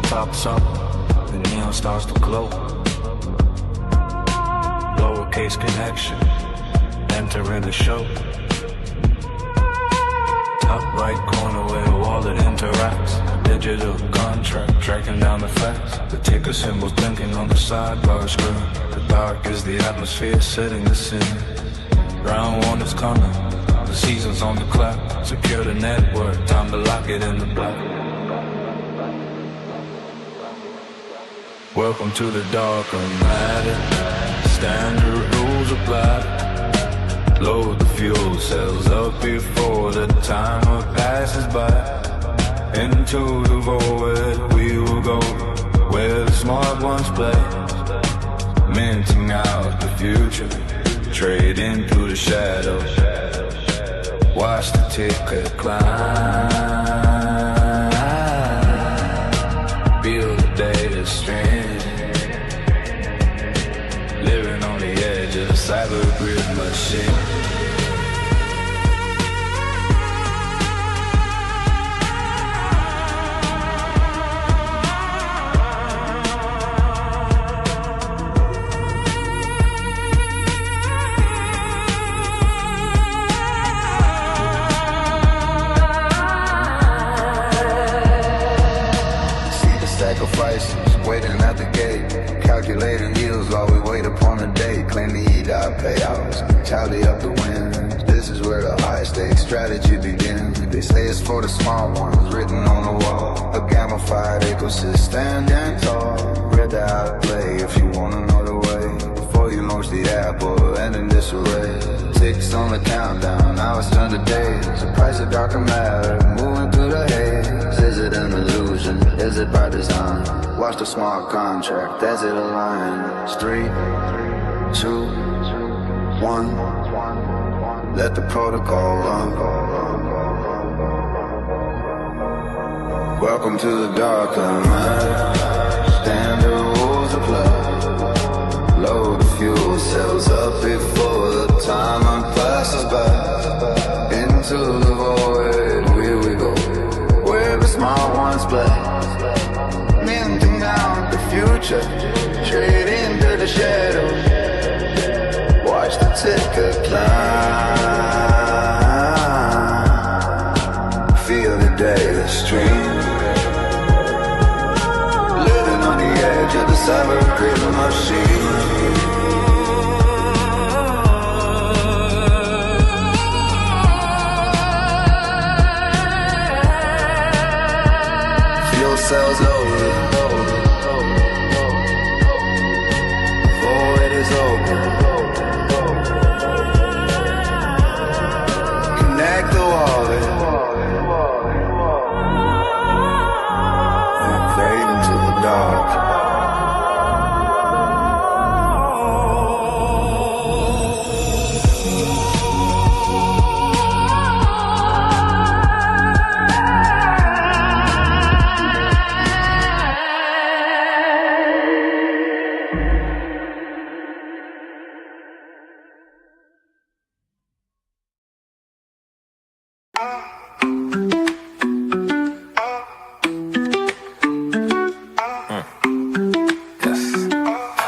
Pops up, the neon starts to glow. Lowercase connection, entering the show. Top right corner where the wallet interacts. Digital contract, tracking down the facts. The ticker symbols blinking on the sidebar screen. The dark is the atmosphere setting the scene. Round one is coming, the season's on the clock. Secure the network, time to lock it in the black. Welcome to the darker matter. Standard rules apply. Load the fuel cells up before the timer passes by. Into the void we will go, where the smart ones play. Minting out the future, trade into the shadows. Watch the ticker climb. Feel the data stream. Living on the edge of the cyber grid machine. Sacrifices, waiting at the gate, calculating yields while we wait upon a day. Claim the E-dot payouts, tally up the wins. This is where the high stakes strategy begins. They say it's for the smart ones, written on the wall. A gamified ecosystem, standing tall. Read the how to play if you wanna know the way. Before you launch the app or end in disarray. Ticks on the countdown, now it's turned to days. The price of darker matter, moving through the haze. Is it an illusion? Is it by design? Watch the smart contract as it aligns. 3, 2, 1. Let the protocol run. Welcome to the darker matter. Standard rules apply. Load the fuel cells up before the timer passes by. Into the void, here we go, where the smart ones play. Minting out the future, trade into the shadows. Watch the ticker climb. Feel the data stream. Living on the edge of the cyber grid machine. Cells loaded, void is open. Connect the wallet and fade into the dark.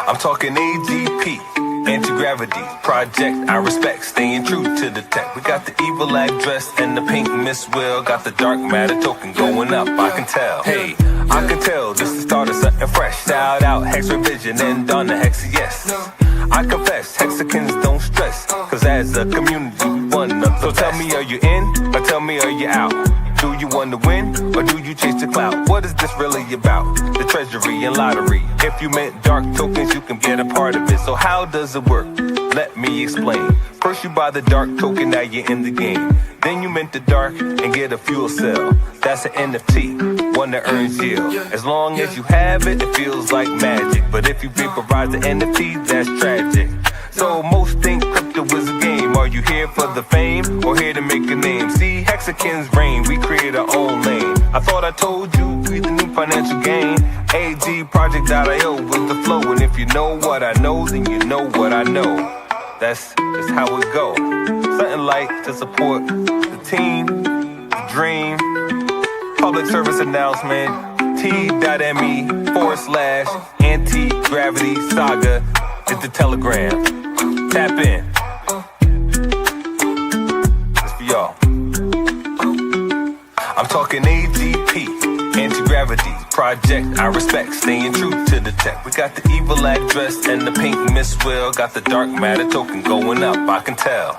I'm talking ADP, Anti-gravity project, I respect, staying true to the tech. We got the evil address and the pink Miss Will. Got the dark matter token going up, I can tell. Hey, I can tell this is the start of something fresh. Shout out Hex Revision and Donna Hex, yes. I confess, Hexicans don't stress, cause as a community we one of the best. So tell me, are you in, or tell me, are you out? Do you want to win, or do you chase the clout? What is this really about? The treasury and lottery. If you meant dark tokens, you can get a part of it. So how does it work? Let me explain. First you buy the dark token, now you're in the game. Then you mint the dark and get a fuel cell. That's an NFT, one that earns yield. As long as you have it, it feels like magic. But if you vaporize the NFT, that's tragic. So most think crypto is a game. Are you here for the fame, or here to make a name? See, Hexicans reign, we create our own lane. I thought I told you, we the new financial gain. AGproject.io with the flow. And if you know what I know, then you know what I know. That's just how it go. Something like to support the team, the dream. Public service announcement, t.me/anti-gravity saga is the telegram. Tap in. It's for y'all. I'm talking AGP, anti-gravity project, I respect, staying true to the tech. We got the evil address and the pink Miss Will. Got the dark matter token going up, I can tell.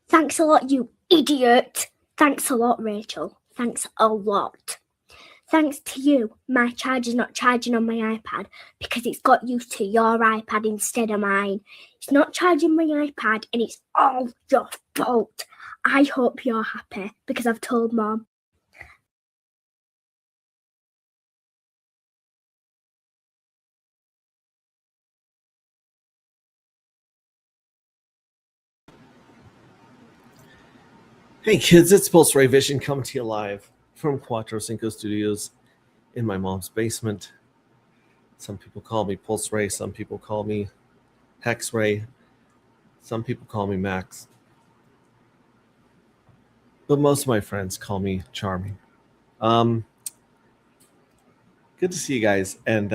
Thanks a lot, you idiot. Thanks a lot, Rachel. Thanks a lot. Thanks to you, my charger's not charging on my iPad because it's got used to your iPad instead of mine. It's not charging my iPad and it's all your fault. I hope you're happy because I've told Mom. Hey kids, it's Pulse Ray Vision coming to you live from Cuatro Cinco Studios in my mom's basement. Some people call me Pulse Ray, some people call me Hex Ray, some people call me Max. But most of my friends call me Charming. Good to see you guys, and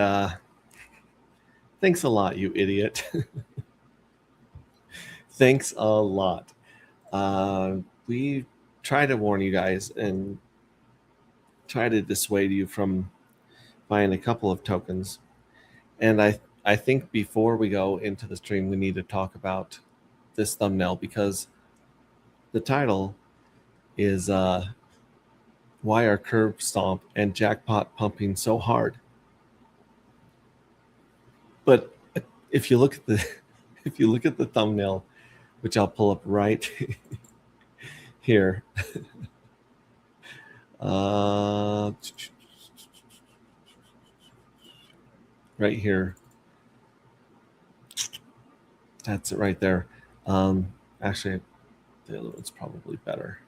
thanks a lot, you idiot. Thanks a lot. We try to warn you guys and try to dissuade you from buying a couple of tokens. And I think before we go into the stream, we need to talk about this thumbnail because the title is why are Curb Stomp and JACKpot pumping so hard? But if you look at the thumbnail, which I'll pull up right here. Right here. That's it right there. Actually, the other one's probably better.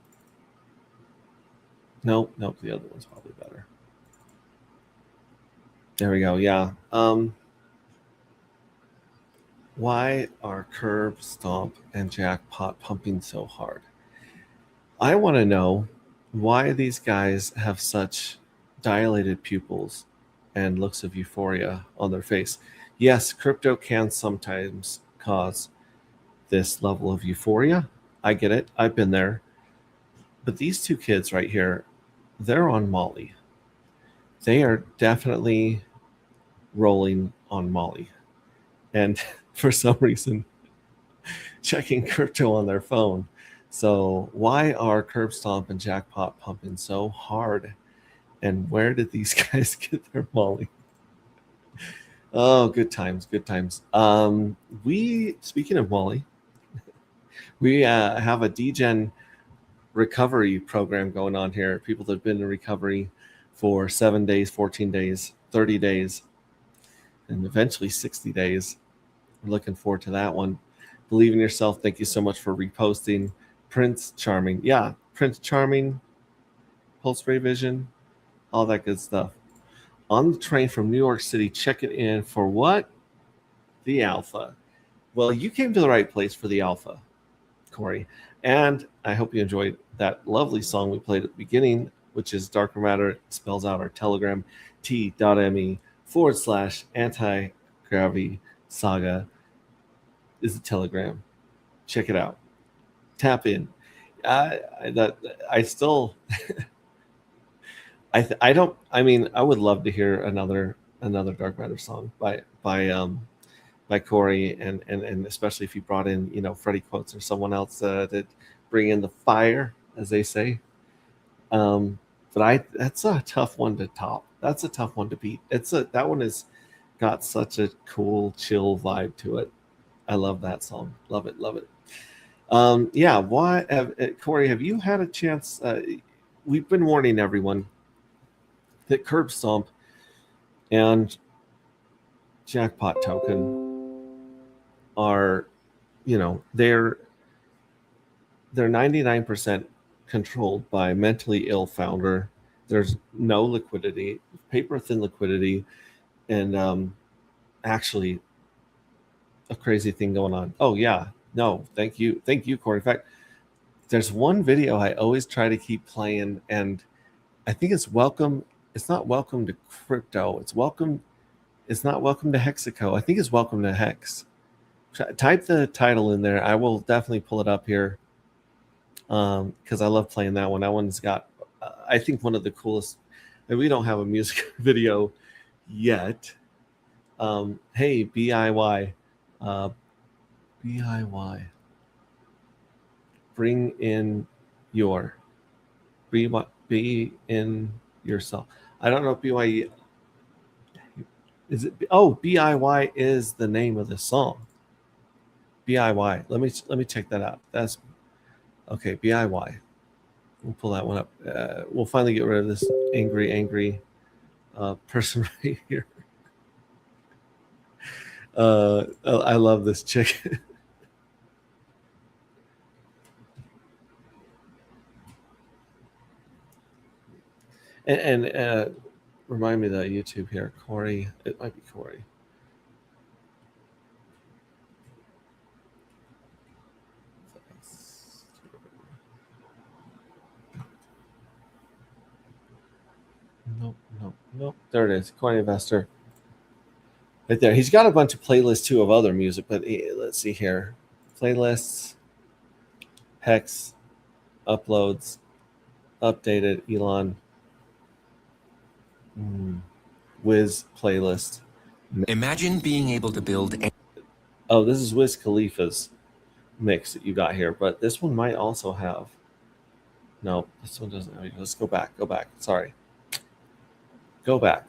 Nope, the other one's probably better. There we go. Yeah. Why are Curb, Stomp, and JACKpot pumping so hard? I want to know why these guys have such dilated pupils and looks of euphoria on their face. Yes, crypto can sometimes cause this level of euphoria. I get it. I've been there. But these two kids right here, they're on Molly. They are definitely rolling on Molly. and for some reason checking crypto on their phone. So why are Curb Stomp and JACKpot pumping so hard? And where did these guys get their Molly? Oh, good times, good times. Speaking of Molly, we have a DGen recovery program going on here. People that have been in recovery for 7 days, 14 days, 30 days, and eventually 60 days. We're looking forward to that one. Believe in yourself. Thank you so much for reposting. Prince Charming. Yeah, Prince Charming, Pulse Ray Vision, all that good stuff. On the train from New York City, check it in for what? The Alpha. Well, you came to the right place for the Alpha, Corey. And I hope you enjoyed that lovely song we played at the beginning, which is Darker Matter. It spells out our Telegram, t.me/anti-gravity saga is the Telegram. Check it out. Tap in. I still I mean, I would love to hear another Dark Matter song by Corey, and especially if you brought in, you know, Freddie Quotes or someone else that bring in the fire, as they say. But that's a tough one to top. That's a tough one to beat. That one has got such a cool, chill vibe to it. I love that song. Love it, love it. Yeah, Corey, have you had a chance? We've been warning everyone that Curb Stomp and JACKpot Token are, you know, they're 99% controlled by mentally ill founder. There's no liquidity, paper thin liquidity, and actually a crazy thing going on. Oh yeah, no, thank you, Corey. In fact, there's one video I always try to keep playing, and I think it's welcome. It's not welcome to crypto. It's not welcome to Hexico. I think it's welcome to Hex. Type the title in there. I will definitely pull it up here because I love playing that one. That one's got, I think, one of the coolest. And we don't have a music video yet. Hey, BIY. BIY. Be in yourself. I don't know if BYE is it. Oh, BIY is the name of the song. BIY. Let me check that out. That's okay. BIY. We'll pull that one up. We'll finally get rid of this angry person right here. I love this chick. and remind me that YouTube here, Corey. It might be Corey. Nope. There it is. Coin Investor. Right there. He's got a bunch of playlists too of other music, but let's see here. Playlists, Hex, uploads, updated, Elon, Wiz playlist. Imagine being able to build. Oh, this is Wiz Khalifa's mix that you got here, but this one might also have. No, this one doesn't have. Let's go back. Sorry. Go back.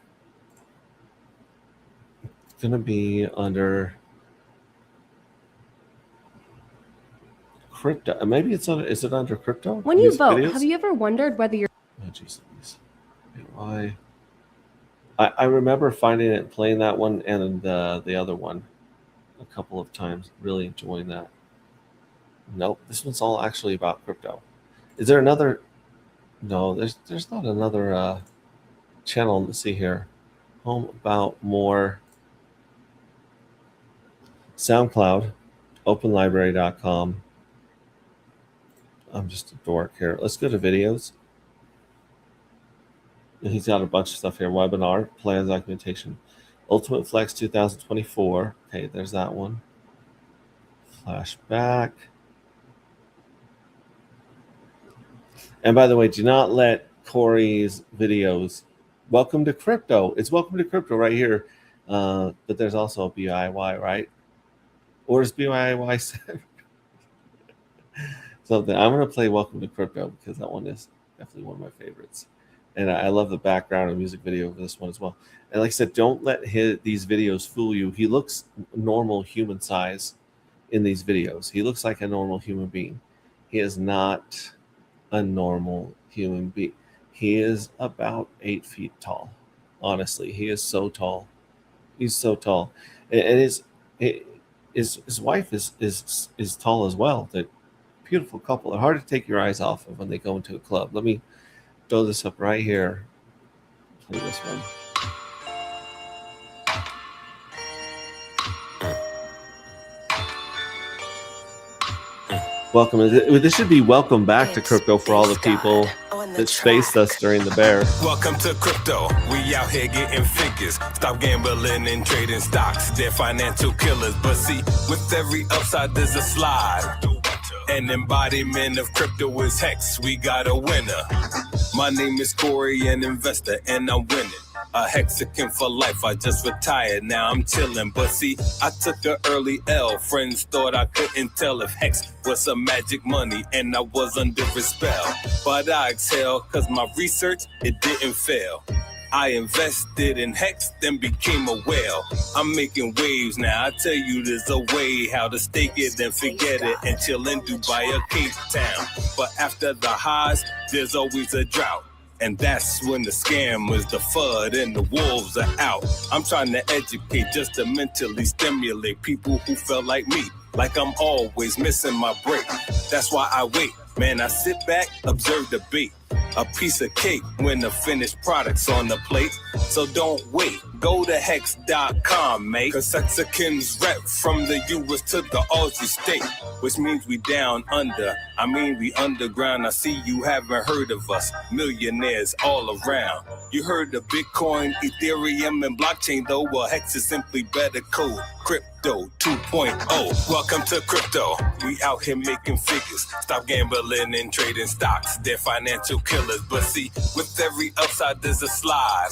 It's gonna be under crypto. Maybe it's under. Is it under crypto? When you vote, videos? Have you ever wondered whether you're? Oh, jeez. Why? I remember finding it, playing that one, and the other one a couple of times. Really enjoying that. Nope, this one's all actually about crypto. Is there another? No, there's not another channel. Let's see here. Home about more. SoundCloud, openlibrary.com. I'm just a dork here. Let's go to videos. And he's got a bunch of stuff here. Webinar, plans, documentation. Ultimate Flex 2024. Okay, there's that one. Flashback. And by the way, do not let Corey's videos. Welcome to crypto. It's welcome to crypto right here. But there's also a BIY, right? Or is BIY something? I'm going to play Welcome to Crypto because that one is definitely one of my favorites. And I love the background and music video of this one as well. And like I said, don't let these videos fool you. He looks normal human size in these videos. He looks like a normal human being. He is not a normal human being. He is about 8 feet tall. Honestly, he is so tall. He's so tall, and his wife is tall as well. That beautiful couple. They're hard to take your eyes off of when they go into a club. Let me throw this up right here. Play this one. Welcome. This should be welcome back to crypto for all the people that spaced us during the bear. Welcome to crypto. We out here getting figures. Stop gambling and trading stocks. They're financial killers. But see, with every upside, there's a slide. An embodiment of crypto is Hex. We got a winner. My name is Corey, an investor, and I'm winning. A Hexagon for life, I just retired, now I'm chilling. But see, I took an early L. Friends thought I couldn't tell if Hex was some magic money, and I was under a spell. But I exhale, cause my research, it didn't fail. I invested in Hex, then became a whale. I'm making waves now, I tell you there's a way how to stake it, then forget it, and chill in Dubai or Cape Town. But after the highs, there's always a drought. And that's when the scammers, the FUD, and the wolves are out. I'm trying to educate just to mentally stimulate people who felt like me, like I'm always missing my break. That's why I wait, man, I sit back, observe the bait. A piece of cake when the finished product's on the plate. So don't wait, go to hex.com, mate. Cause Hexagons rep from the US to the Aussie state, which means we down under, I mean we underground. I see you haven't heard of us, millionaires all around. You heard of Bitcoin, Ethereum, and blockchain though? Well, Hex is simply better code. Crypto 2.0. Welcome to crypto. We out here making figures. Stop gambling and trading stocks. They're financial killers. But see, with every upside there's a slide.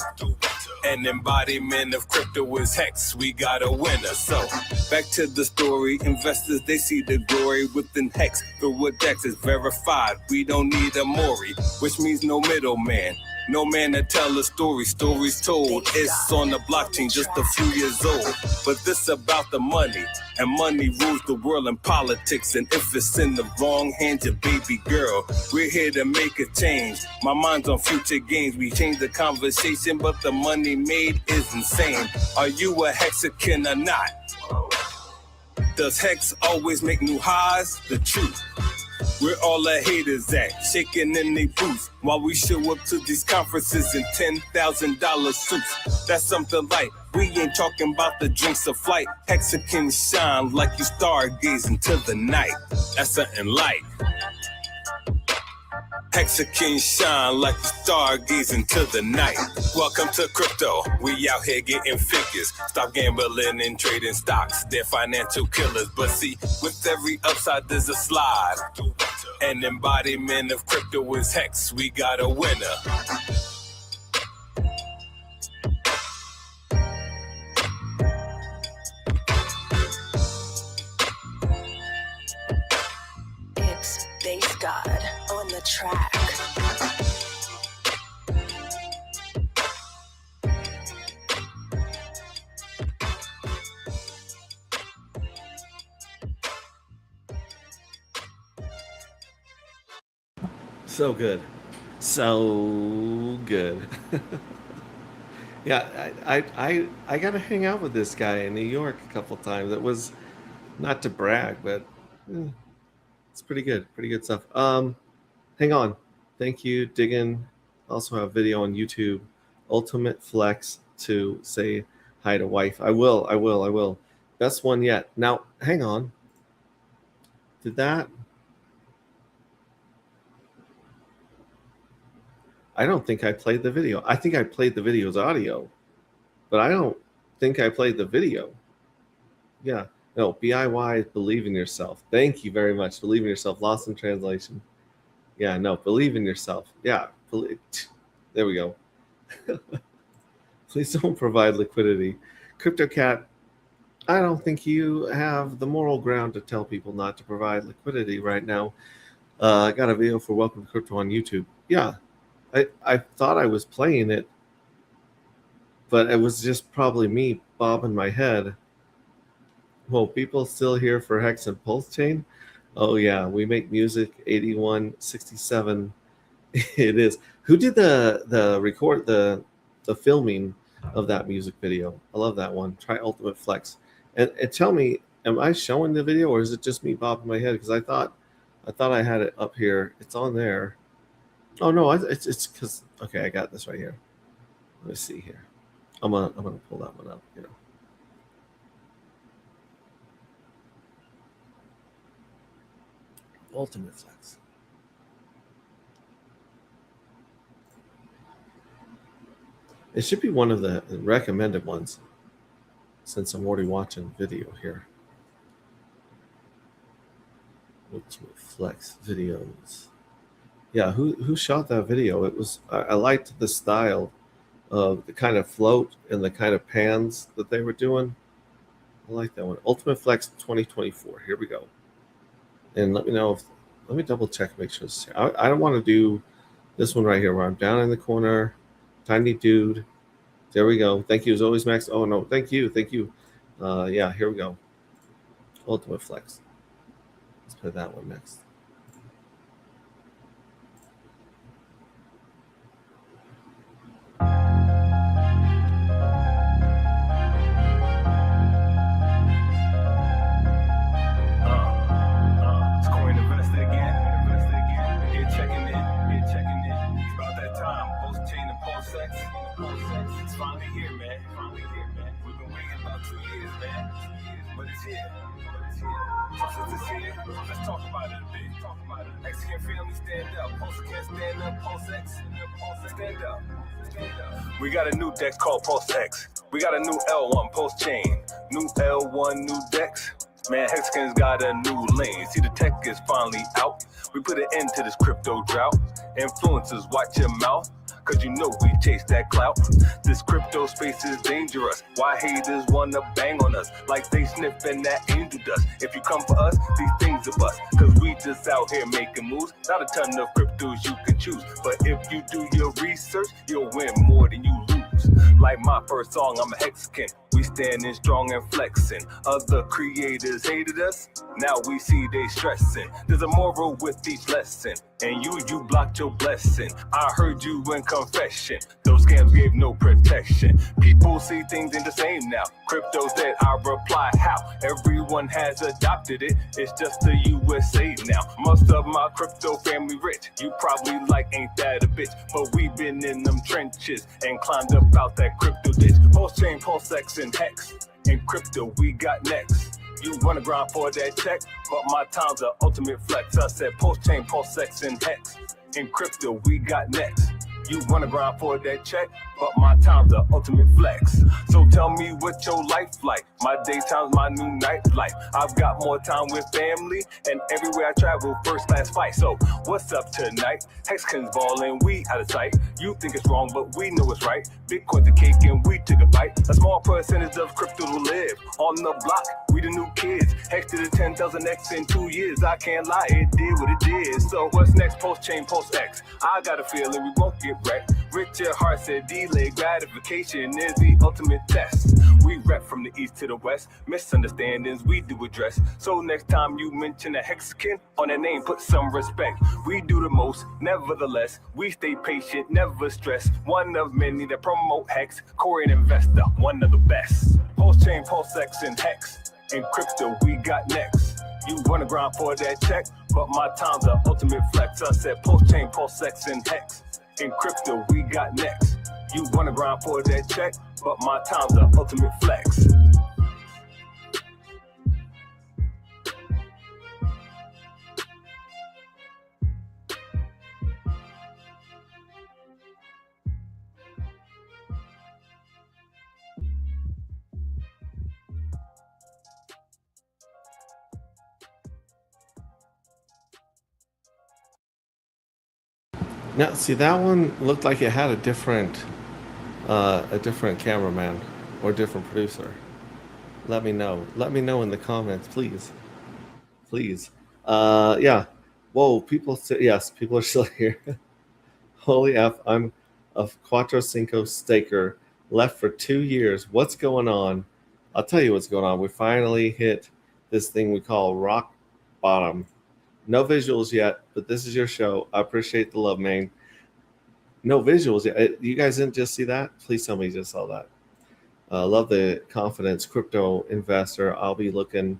An embodiment of crypto is Hex. We got a winner. So back to the story. Investors, they see the glory within Hex. The what Dex is verified. We don't need a Maury, which means no middleman. No man to tell a story, stories told. It's on the blockchain, just a few years old. But this about the money, and money rules the world in politics. And if it's in the wrong hands, your baby girl, we're here to make a change. My mind's on future gains. We change the conversation, but the money made is insane. Are you a Hexagon or not? Does Hex always make new highs? The truth. Where all the haters at, shaking in they boots, while we show up to these conferences in $10,000 suits. That's something like, we ain't talking about the drinks of flight. Hexagons shine like you stargazing to the night. That's something like. Hexagons shine like you stargazing to the night. Welcome to crypto. We out here getting figures. Stop gambling and trading stocks. They're financial killers. But see, with every upside there's a slide. An embodiment of crypto is Hex. We got a winner. It's Bass God on the track. So good. So good. Yeah, I got to hang out with this guy in New York a couple times. It was not to brag, but it's pretty good. Pretty good stuff. Hang on. Thank you, Diggin. Also have video on YouTube. Ultimate Flex to say hi to wife. I will. Best one yet. Now, hang on. Did that? I don't think I played the video. I think I played the video's audio, but I don't think I played the video. Yeah. No, BIY, believe in yourself. Thank you very much. Believe in yourself. Lost in translation. Yeah, no, believe in yourself. Yeah. There we go. Please don't provide liquidity. CryptoCat, I don't think you have the moral ground to tell people not to provide liquidity right now. I got a video for Welcome to Crypto on YouTube. Yeah, I thought I was playing it, but it was just probably me bobbing my head. Well, people still here for Hex and Pulse Chain? Oh yeah, we make music 8167. It is. Who did the record the filming of that music video? I love that one. Try Ultimate Flex. And tell me, am I showing the video or is it just me bobbing my head? Because I thought I had it up here. It's on there. Oh no, it's because okay, I got this right here. Let me see here. I'm gonna pull that one up. You know. Ultimate Flex. It should be one of the recommended ones since I'm already watching video here. Ultimate Flex videos. Yeah, who shot that video? It was I liked the style of the kind of float and the kind of pans that they were doing. I like that one. Ultimate Flex 2024. Here we go. And let me know if let me double check, make sure it's here. I don't want to do this one right here where I'm down in the corner. Tiny dude. There we go. Thank you as always, Max. Oh no, thank you. Yeah, here we go. Ultimate Flex. Let's play that one next. It's finally here, man. We've been waiting about 2 years, man. But it's here. So since it's here, let's talk about it a bit. Mexican family, stand up. Pulse can't stand up. Pulse X, stand up. We got a new deck called Pulse X. We got a new L1 Pulse Chain. New L1, new decks. Man, Hexagon's got a new lane. See, the tech is finally out. We put an end to this crypto drought. Influencers, watch your mouth. Cause you know we chase that clout. This crypto space is dangerous. Why haters wanna bang on us like they sniffing that angel dust? If you come for us, these things are bust. Cause we just out here making moves. Not a ton of cryptos you can choose. But if you do your research, you'll win more than you lose. Like my first song, I'm a Hexagon. We standing strong and flexing. Other creators hated us. Now we see they stressing. There's a moral with each lesson. And you blocked your blessing. I heard you in confession. Those scams gave no protection. People see things ain't the same now. Crypto's dead, I reply how? Everyone has adopted it. It's just the USA now. Most of my crypto family rich. You probably like, ain't that a bitch? But we been in them trenches and climbed up out that crypto ditch. Pulse chain, Pulse X and Hex. In crypto we got next. You wanna grind for that check, but my time's the ultimate flex. I said Pulse chain, Pulse X and Hex. In crypto we got next. You wanna grind for that check, but my time's the ultimate flex. So tell me what your life like. My daytime's my new night life. I've got more time with family, and everywhere I travel, first class flight. So what's up tonight? Hexagon's ballin', we out of sight. You think it's wrong, but we know it's right. Bitcoin's the cake and we took a bite. A small percentage of crypto will live on the block. We the new kids. Hex to the 10,000x in 2 years. I can't lie, it did what it did. So what's next? Pulse chain, Pulse X. I got a feeling we won't get wrecked. Richard Hart said delayed gratification is the ultimate test. We rep from the east to the west. Misunderstandings we do address. So next time you mention a Hexagon, on that name put some respect. We do the most, nevertheless. We stay patient, never stress. One of many that promote Hex. Korean investor, one of the best. Pulse chain, Pulse X and Hex. In crypto we got next. You wanna grind for that check, but my time's the ultimate flex. I said Pulse chain, Pulse X and Hex. In crypto we got next. You wanna grind for that check, but my time's the ultimate flex. Now, see, that one looked like it had a different cameraman or different producer? Let me know. Let me know in the comments, please. Please. Yeah. Whoa, people say yes, people are still here. Holy F, I'm a Cuatro Cinco staker. Left for 2 years. What's going on? I'll tell you what's going on. We finally hit this thing we call rock bottom. No visuals yet, but this is your show. I appreciate the love, man. No visuals yet. You guys didn't just see that? Please tell me you just saw that. Love the confidence. Crypto investor. I'll be looking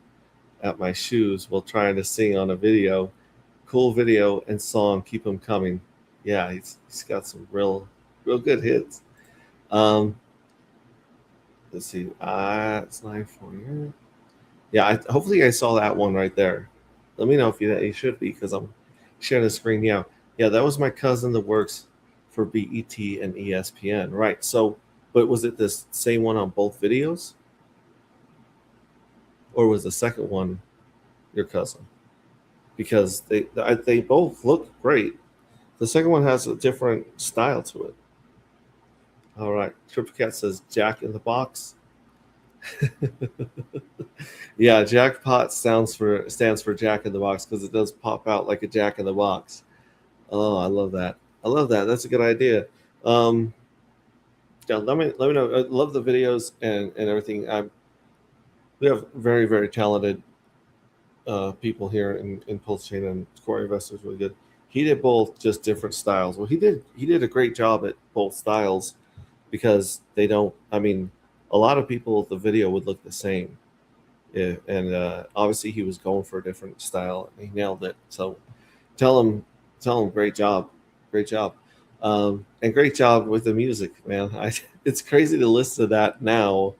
at my shoes while trying to sing on a video. Cool video and song. Keep them coming. Yeah, he's got some real good hits. Let's see. It's 9:40. Yeah, hopefully you guys saw that one right there. Let me know if you should be, because I'm sharing the screen. Yeah, that was my cousin that works for BET and ESPN. Right. So, but was it this same one on both videos, or was the second one your cousin? Because they both look great. The second one has a different style to it. All right. TripCat says Jack in the Box. Yeah, JACKpot stands for Jack in the Box, because it does pop out like a Jack in the Box. Oh, I love that. That's a good idea. Yeah, let me know. I love the videos and everything. We have very, very talented people here in Pulse Chain, and Corey Investor is really good. He did both, just different styles. Well, he did a great job at both styles, because they don't. I mean, a lot of people, the video would look the same. Yeah, and obviously he was going for a different style. He nailed it. So tell him, great job, and great job with the music, man. It's crazy to listen to that now,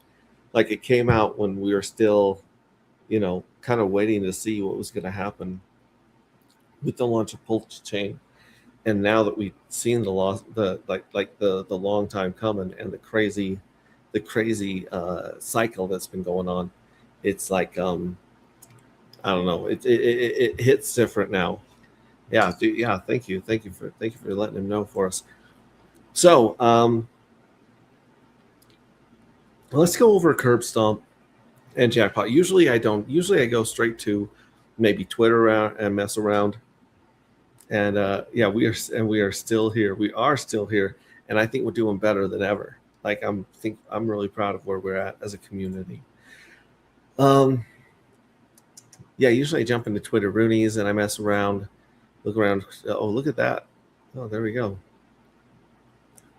like it came out when we were still, kind of waiting to see what was going to happen with the launch of Pulse Chain, and now that we've seen the long time coming, and the crazy cycle that's been going on. It's like I don't know. It hits different now. Yeah, dude, yeah. Thank you for letting him know for us. So let's go over Curb Stomp and JACKpot. Usually I don't. Usually I go straight to maybe Twitter and mess around. And yeah, we are still here. We are still here, and I think we're doing better than ever. Like I'm really proud of where we're at as a community. Yeah, usually I jump into Twitter Roonies and I mess around, look around. Oh, look at that. Oh, there we go.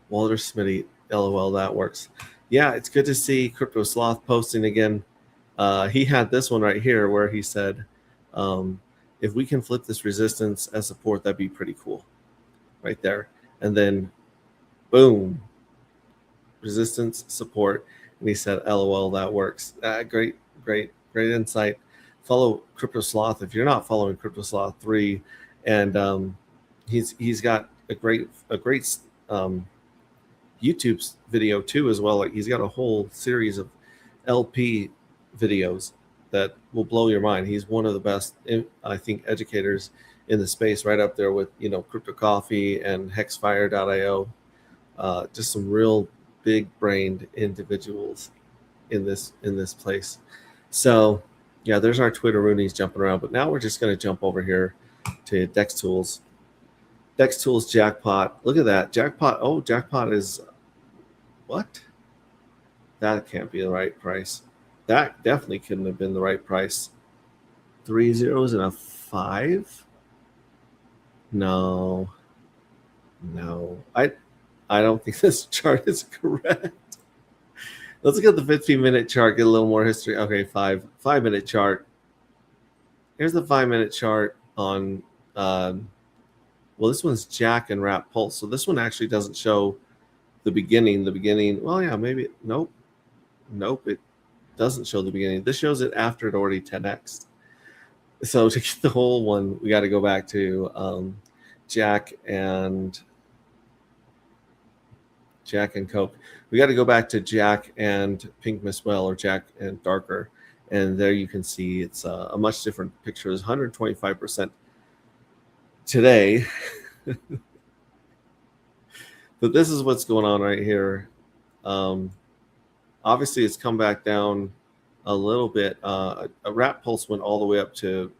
Walter Smitty, LOL, that works. Yeah, it's good to see Crypto Sloth posting again. He had this one right here where he said, if we can flip this resistance as support, that'd be pretty cool. Right there. And then, boom, resistance, support. And he said, LOL, that works. Great insight. Follow Crypto Sloth if you're not following Crypto Sloth 3, and he's got a great YouTube video too as well. Like he's got a whole series of LP videos that will blow your mind. He's one of the best, I think, educators in the space, right up there with Crypto Coffee and Hexfire.io. Just some real big-brained individuals in this place. So yeah, there's our Twitter Roonies jumping around, but now we're just going to jump over here to Dex Tools. Dex Tools JACKpot. Look at that. JACKpot. Oh, JACKpot is what? That can't be the right price. That definitely couldn't have been the right price. 3 zeros and a 5? No. I don't think this chart is correct. Let's look at the 15-minute chart, get a little more history. Okay, 5-minute chart. Here's the 5-minute chart on, well, this one's Jack and Wrap Pulse. So this one actually doesn't show the beginning. Well, yeah, maybe, nope, it doesn't show the beginning. This shows it after it already 10x. So to get the whole one, we got to go back to Jack and Coke. We got to go back to Jack and Pink Miss Well, or Jack and Darker, and there you can see it's a much different picture. It's 125% today. But this is what's going on right here. Obviously, it's come back down a little bit. A rat pulse went all the way up to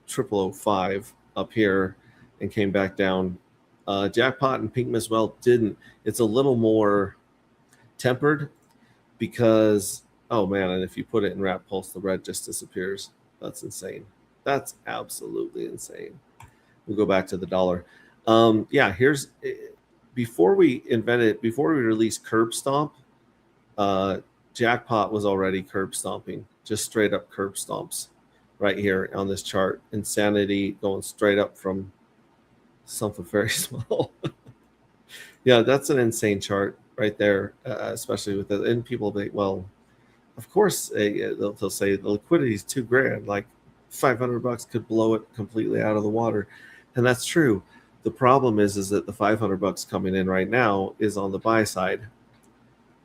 0005 up here and came back down. Jackpot and Pink Miss Well didn't. It's a little more tempered because, oh man, and if you put it in rat pulse, the red just disappears. That's insane. That's absolutely insane. We'll go back to the dollar. Yeah, here's before we released curb stomp, Jackpot was already curb stomping, just straight up curb stomps right here on this chart. Insanity going straight up from something very small. Yeah, that's an insane chart right there, especially with the, and people think, well, of course, they'll say the liquidity is $2,000, like $500 could blow it completely out of the water. And that's true. The problem is that the $500 coming in right now is on the buy side.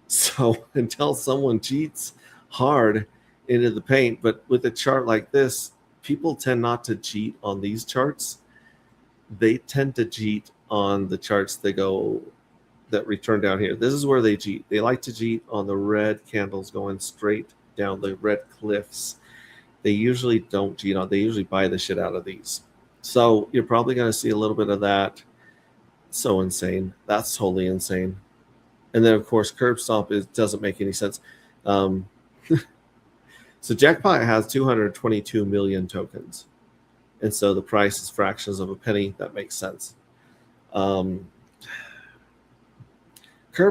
So until someone cheats hard into the paint, but with a chart like this, people tend not to cheat on these charts. They tend to cheat on the charts that return down here. This is where they cheat. They like to cheat on the red candles going straight down the red cliffs. They usually don't cheat on. They usually buy the shit out of these. So you're probably going to see a little bit of that. So insane. That's totally insane. And then, of course, curb stomp doesn't make any sense. So Jackpot has 222 million tokens. And so the price is fractions of a penny. That makes sense. Curb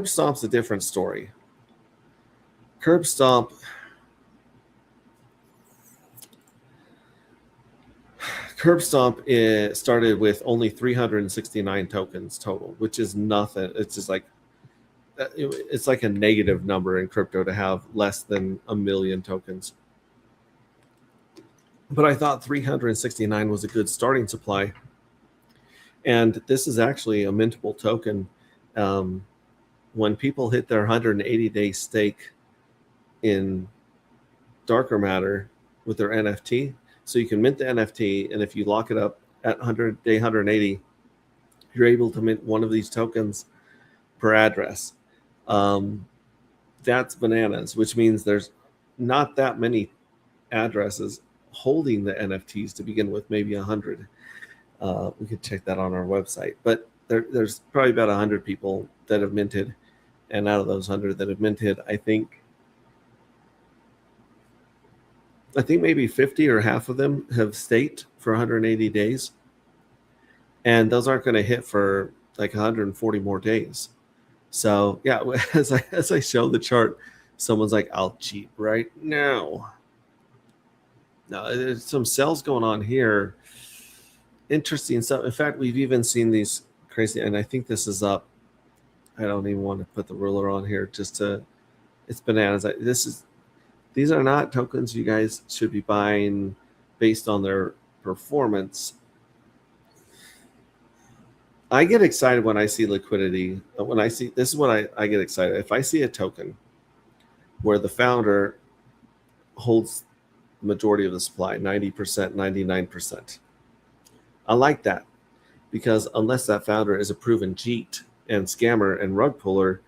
stomp's a different story. Curb stomp started with only 369 tokens total, which is nothing. It's just like it's like a negative number in crypto to have less than 1 million tokens. But I thought 369 was a good starting supply. And this is actually a mintable token. When people hit their 180-day stake in darker matter with their NFT, so you can mint the NFT, and if you lock it up at day 180, you're able to mint one of these tokens per address. That's bananas, which means there's not that many addresses holding the NFTs to begin with, maybe 100. We could check that on our website, but there's probably about 100 people that have minted, and out of those 100 that have minted, I think maybe 50 or half of them have staked for 180 days, and those aren't going to hit for like 140 more days. So yeah, as I show the chart, someone's like, "I'll cheat right now." Now there's some sales going on here. Interesting stuff. In fact, we've even seen these crazy, and I think this is up. I don't even want to put the ruler on here it's bananas. These are not tokens you guys should be buying based on their performance. I get excited when I see liquidity. This is what I get excited. If I see a token where the founder holds the majority of the supply, 90%, 99%. I like that, because unless that founder is a proven cheat and scammer and rug puller,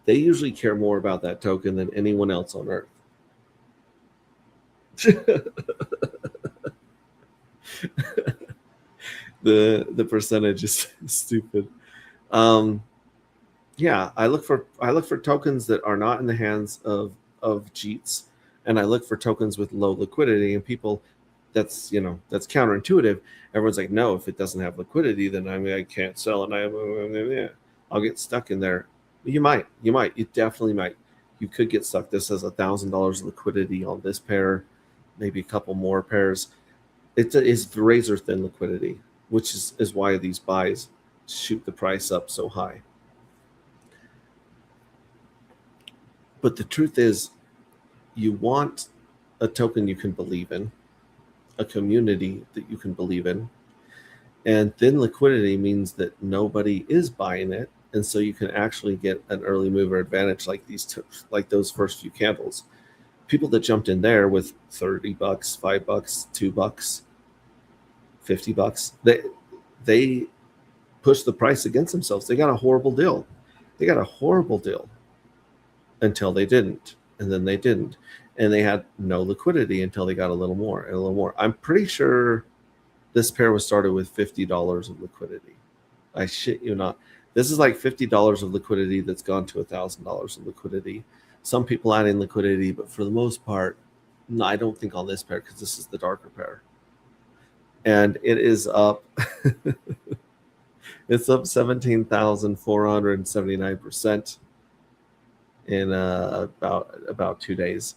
they usually care more about that token than anyone else on earth. The percentage is stupid. Yeah, I look for tokens that are not in the hands of cheats, and I look for tokens with low liquidity. And people, that's counterintuitive. Everyone's like, no, if it doesn't have liquidity, then I can't sell, and I'll get stuck in there. You definitely might. You could get stuck. This has $1,000 liquidity on this pair, maybe a couple more pairs. It's razor thin liquidity, which is why these buys shoot the price up so high. But the truth is, you want a token you can believe in, a community that you can believe in, and thin liquidity means that nobody is buying it, and so you can actually get an early mover advantage like those first few candles. People that jumped in there with $30, $5, $2, $50, they pushed the price against themselves. They got a horrible deal. until they didn't, and then they didn't, and they had no liquidity until they got a little more and a little more. I'm pretty sure this pair was started with $50 of liquidity. I shit you not. This is like $50 of liquidity that's gone to $1,000 of liquidity. Some people add in liquidity, but for the most part, no, I don't think on this pair, because this is the darker pair. And it is up. It's up 17,479% in about 2 days.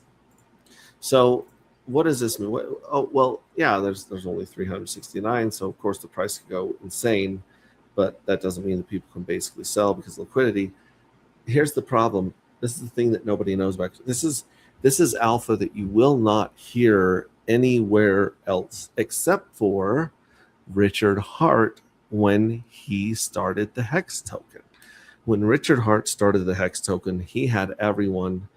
So what does this mean? Oh, well, yeah, there's only 369, so of course the price could go insane, but that doesn't mean that people can basically sell because liquidity. Here's the problem. This is the thing that nobody knows about. This is alpha that you will not hear anywhere else except for Richard Hart when he started the Hex token. When Richard Hart started the Hex token, he had everyone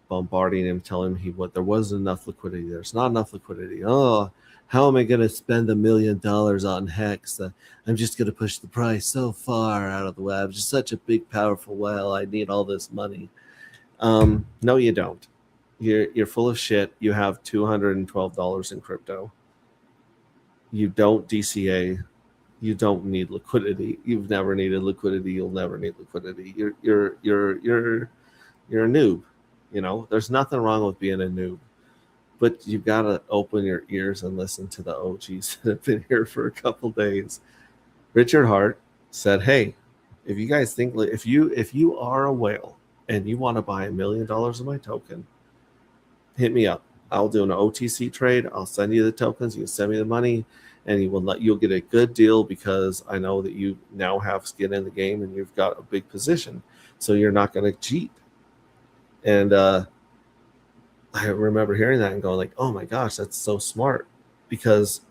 bombarding him, telling him there wasn't enough liquidity. There's not enough liquidity. Oh, how am I going to spend $1 million on Hex? I'm just going to push the price so far out of the way. I'm just such a big, powerful whale. I need all this money. No, you don't. You're full of shit. You have $212 in crypto. You don't DCA. You don't need liquidity. You've never needed liquidity. You'll never need liquidity. You're a noob. You know, there's nothing wrong with being a noob, but you've got to open your ears and listen to the OGs that have been here for a couple days. Richard Hart said, "Hey, if you guys think if you are a whale and you want to buy $1 million of my token, hit me up. I'll do an OTC trade. I'll send you the tokens. You can send me the money, and you'll get a good deal because I know that you now have skin in the game and you've got a big position, so you're not going to cheat." And I remember hearing that and going like, "Oh my gosh, that's so smart," because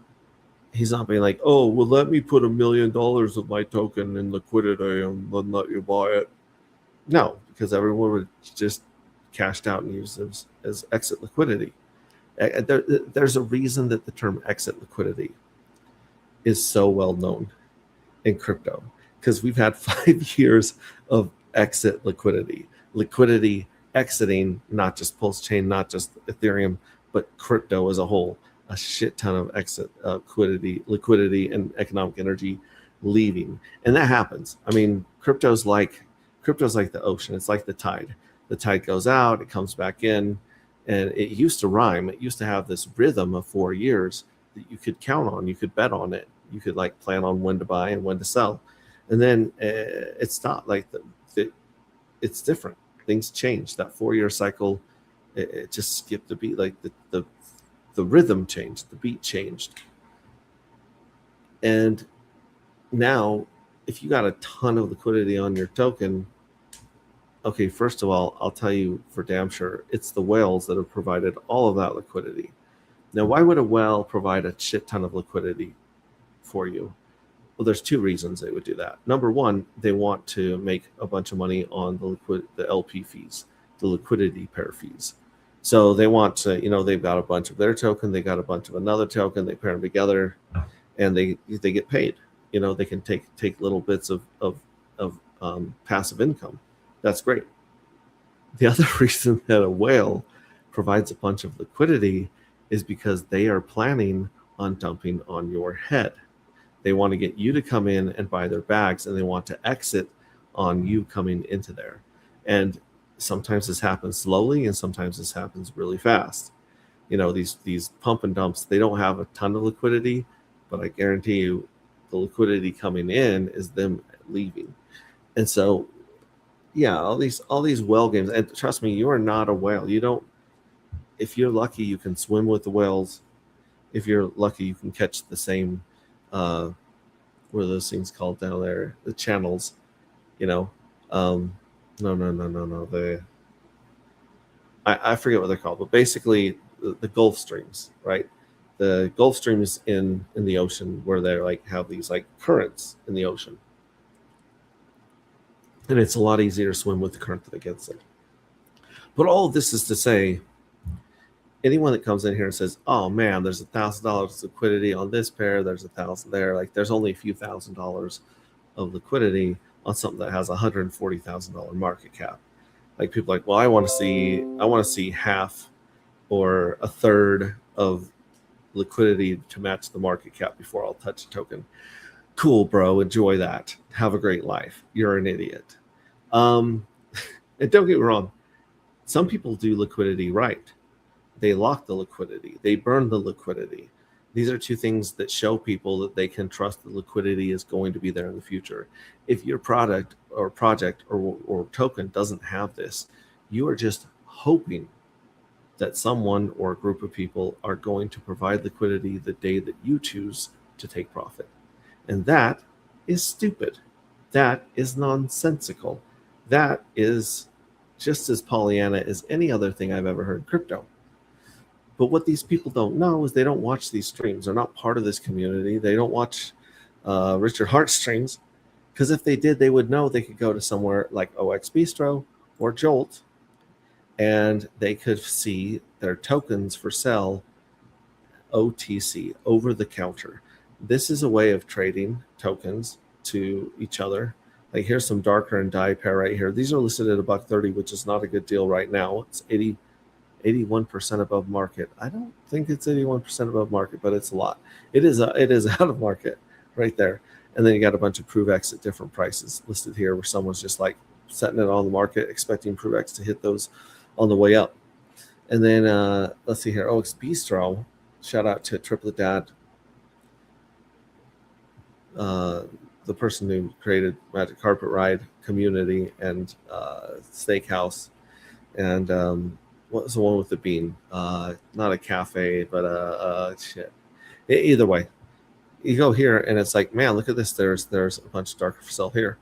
he's not being like, "Oh, well, let me put $1 million of my token in liquidity and then let you buy it." No, because everyone would just cashed out and used it as exit liquidity. There's a reason that the term exit liquidity is so well known in crypto, because we've had 5 years of exit liquidity exiting, not just Pulse Chain, not just Ethereum, but crypto as a whole. A shit ton of exit liquidity and economic energy leaving, and that happens. I mean, crypto's like the ocean. It's like the tide. The tide goes out, it comes back in, and it used to rhyme. It used to have this rhythm of 4 years that you could count on. You could bet on it. You could like plan on when to buy and when to sell, and then it's not like it's different. Things change. That 4-year cycle, it just skipped a beat. Like the rhythm changed, the beat changed. And now, if you got a ton of liquidity on your token, okay, first of all, I'll tell you for damn sure, it's the whales that have provided all of that liquidity. Now, why would a whale provide a shit ton of liquidity for you? Well, there's 2 reasons they would do that. Number one, they want to make a bunch of money on the LP fees, the liquidity pair fees. So they want to, they've got a bunch of their token, they got a bunch of another token, they pair them together, and they get paid. They can take little bits of passive income. That's great. The other reason that a whale provides a bunch of liquidity is because they are planning on dumping on your head. They want to get you to come in and buy their bags, and they want to exit on you coming into there. And sometimes this happens slowly, and sometimes this happens really fast. These pump and dumps, they don't have a ton of liquidity, but I guarantee you the liquidity coming in is them leaving. And so, yeah, all these whale games, and trust me, you are not a whale. You don't. If you're lucky, you can swim with the whales. If you're lucky, you can catch the same. What are those things called down there? The channels, No. I forget what they're called, but basically the Gulf Streams, right? The Gulf Streams in the ocean, where they're like have these like currents in the ocean, and it's a lot easier to swim with the current that gets it. But all of this is to say, anyone that comes in here and says, "Oh man, there's $1,000 liquidity on this pair, there's $1,000 there," like there's only a few $1,000s of liquidity on something that has $140,000 market cap. Like people are like, well, I want to see half or a third of liquidity to match the market cap before I'll touch a token. Cool, bro. Enjoy that. Have a great life. You're an idiot. And don't get me wrong. Some people do liquidity right. They lock the liquidity. They burn the liquidity. These are two things that show people that they can trust the liquidity is going to be there in the future. If your product or project or token doesn't have this, you are just hoping that someone or a group of people are going to provide liquidity the day that you choose to take profit. And that is stupid. That is nonsensical. That is just as Pollyanna as any other thing I've ever heard in crypto. But what these people don't know is they don't watch these streams. They're not part of this community. They don't watch Richard Hart streams, because if they did, they would know they could go to somewhere like OX Bistro or Jolt, and they could see their tokens for sale OTC, over the counter. This is a way of trading tokens to each other. Like here's some darker and dye pair right here. These are listed at $1.30, which is not a good deal right now. It's 81% above market. I don't think it's 81% above market, but it's a lot. It is out of market right there. And then you got a bunch of ProveX at different prices listed here, where someone's just like setting it on the market, expecting ProveX to hit those on the way up. And then let's see here, OX Bistro. Shout out to Triplet Dad, the person who created Magic Carpet Ride community and Steakhouse, and what was the one with the bean? Not a cafe, but shit. Either way, you go here and it's like, man, look at this. There's a bunch of darker for sale here.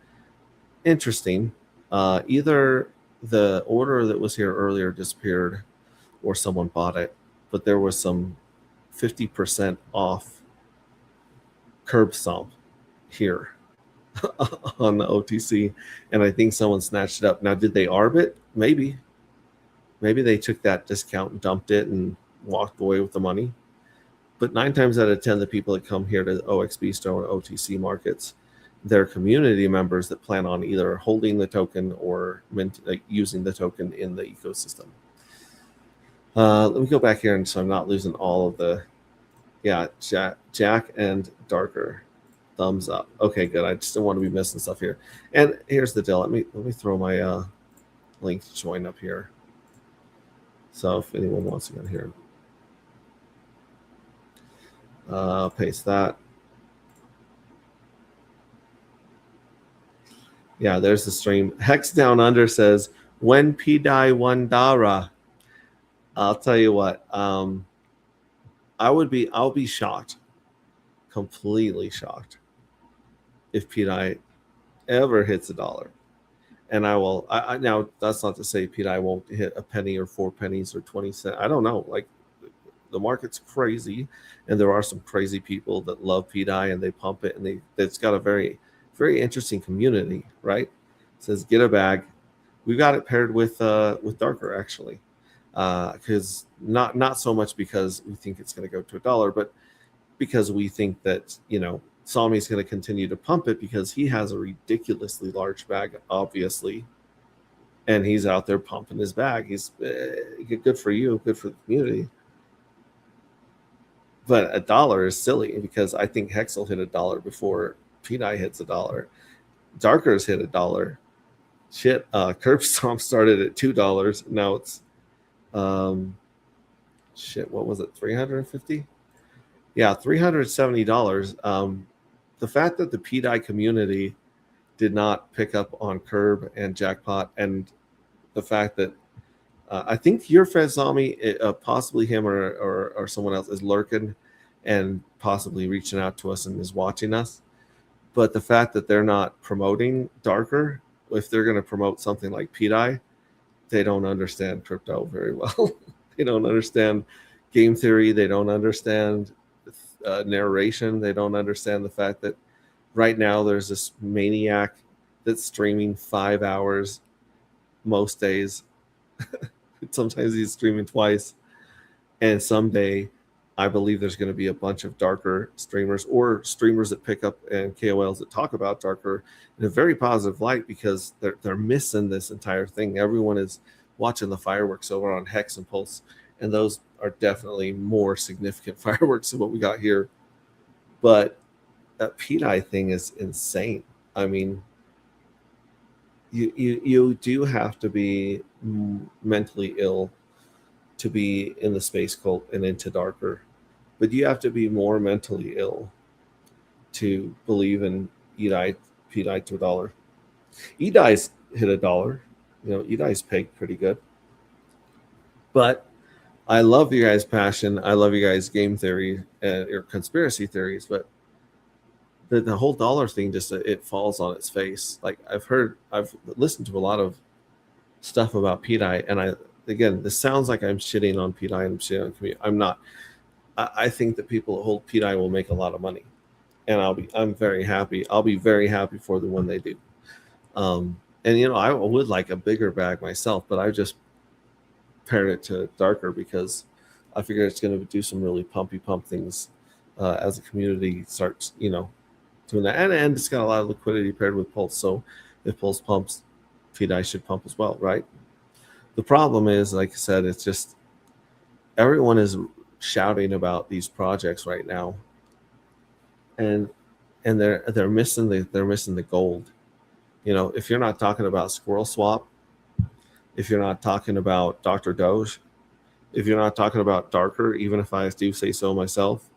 Interesting. Either the order that was here earlier disappeared, or someone bought it, but there was some 50% off curb stomp here on the OTC, and I think someone snatched it up. Now, did they arb it? Maybe they took that discount and dumped it and walked away with the money. But 9 times out of 10, the people that come here to OX Bistro and OTC markets, they're community members that plan on either holding the token or using the token in the ecosystem. Let me go back here, and so I'm not losing all of the, Jack and darker, thumbs up. Okay, good. I just don't want to be missing stuff here. And here's the deal. Let me throw my link to join up here. So if anyone wants to get here, paste that. Yeah, there's the stream. Hex Down Under says, when Pidai $1. I'll tell you what, I'll be shocked, completely shocked, if Pidai ever hits $1. And now that's not to say Pidai won't hit a penny or 4 pennies or 20 cents. I don't know. Like, the market's crazy, and there are some crazy people that love Pidai and they pump it, and it's got a very, very interesting community, right? It says get a bag. We got it paired with darker, actually. Because not so much because we think it's going to go to $1, but because we think that, Sami's going to continue to pump it because he has a ridiculously large bag, obviously, and he's out there pumping his bag. He's good for you, good for the community. But $1 is silly, because I think Hex will hit $1 before Pidai hits $1. Darker's hit $1. Shit, Curb Stomp started at $2. Now it's what was it, 350? Yeah, $370. The fact that the Pidai community did not pick up on Curb and JACKpot, and the fact that I think your Fezami, possibly him or someone else, is lurking and possibly reaching out to us and is watching us. But the fact that they're not promoting darker, if they're going to promote something like Pidai, they don't understand crypto very well. They don't understand game theory. They don't understand narration. They don't understand the fact that right now there's this maniac that's streaming 5 hours most days. Sometimes he's streaming twice. And someday I believe there's going to be a bunch of darker streamers or streamers that pick up and KOLs that talk about darker in a very positive light, because they're missing this entire thing. Everyone is watching the fireworks over on Hex and Pulse, and those are definitely more significant fireworks than what we got here. But that PDI thing is insane. I mean, you do have to be mentally ill to be in the space cult and into darker, but you have to be more mentally ill to believe in PDI to $1. EDI's hit $1. EDI's pegged pretty good. But I love you guys' passion. I love you guys' game theory or conspiracy theories, but the whole dollar thing just it falls on its face. Like I've listened to a lot of stuff about PDI, and again, this sounds like I'm shitting on PDI and I'm shitting on community. I'm not. I think that people that hold PDI will make a lot of money, and I'm very happy. I'll be very happy for them when they do. And I would like a bigger bag myself, but I just paired it to darker because I figure it's going to do some really pumpy pump things as the community starts, doing that. And it's got a lot of liquidity paired with Pulse. So if Pulse pumps, PDI should pump as well, right? The problem is, like I said, it's just everyone is shouting about these projects right now, and they're missing the gold. If you're not talking about Squirrel Swap, if you're not talking about Dr. Doge, if you're not talking about darker, even if I do say so myself,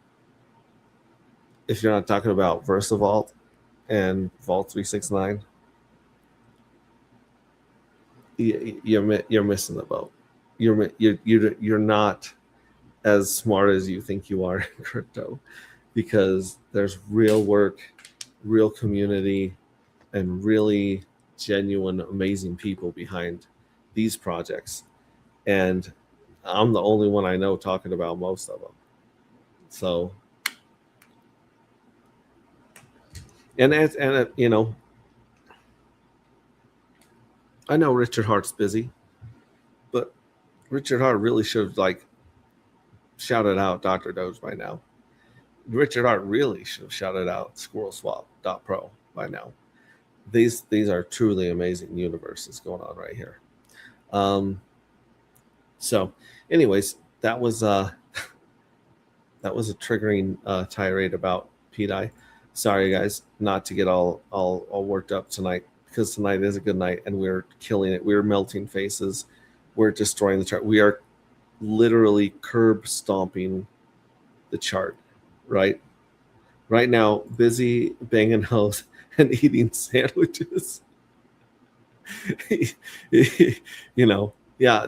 if you're not talking about VersaVault and Vault 369, you're missing the boat. You're not as smart as you think you are in crypto, because there's real work, real community, and really genuine, amazing people behind these projects. And I'm the only one I know talking about most of them. So, and I know Richard Hart's busy, but Richard Hart really should have shouted out Dr. Doge by now. Richard Hart really should have shouted out SquirrelSwap.pro by now. These are truly amazing universes going on right here. So, anyways, that was a triggering tirade about PDI. Sorry, guys, not to get all worked up tonight, because tonight is a good night and we're killing it. We're melting faces. We're destroying the chart. We are literally curb stomping the chart, right? Right now, busy banging hoes and eating sandwiches. Yeah,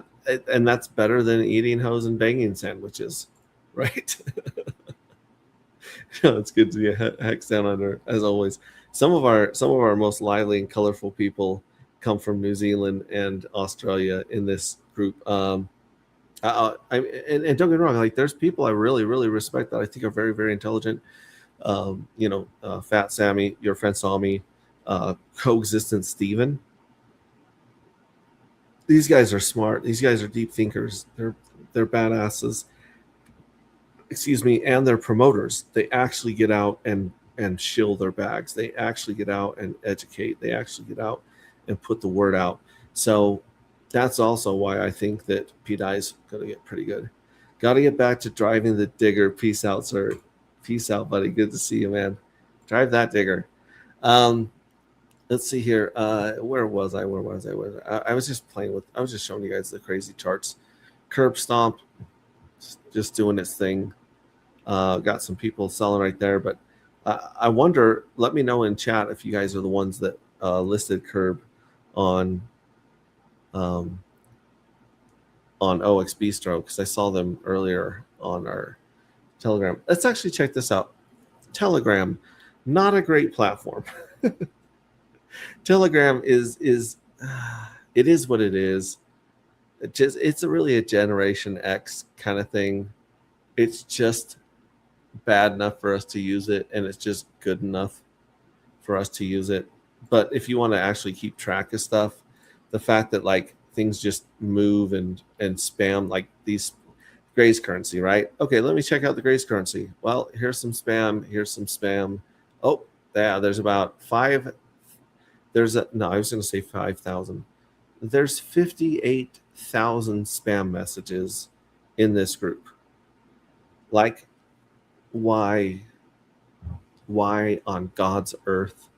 and that's better than eating hoes and banging sandwiches, right? It's good to be a Hex down under, as always. Some of our most lively and colorful people come from New Zealand and Australia in this group. And don't get me wrong, there's people I really, really respect that I think are very, very intelligent. Fat Sammy, your friend Sami, Coexistent Steven. These guys are smart. These guys are deep thinkers. They're badasses. Excuse me, and they're promoters. They actually get out and shill their bags. They actually get out and educate. They actually get out and put the word out. So that's also why I think that PDI is going to get pretty good. Got to get back to driving the digger. Peace out, sir. Peace out, buddy. Good to see you, man. Drive that digger. Let's see here. Where was I? I was just I was just showing you guys the crazy charts. Curb Stomp, just doing its thing. Got some people selling right there, but I wonder, let me know in chat if you guys are the ones that listed Curb on OX Bistro, because I saw them earlier on our Telegram. Let's actually check this out. Telegram, not a great platform. Telegram is it is what it is. It's really a Generation X kind of thing. It's just bad enough for us to use it, and it's just good enough for us to use it. But if you want to actually keep track of stuff, the fact that things just move and spam, these Gray's currency, right? Okay, let me check out the Gray's currency. Well, here's some spam. Here's some spam. Oh, yeah, there's about five. No, I was going to say 5,000. There's 58,000 spam messages in this group. Like, why on God's earth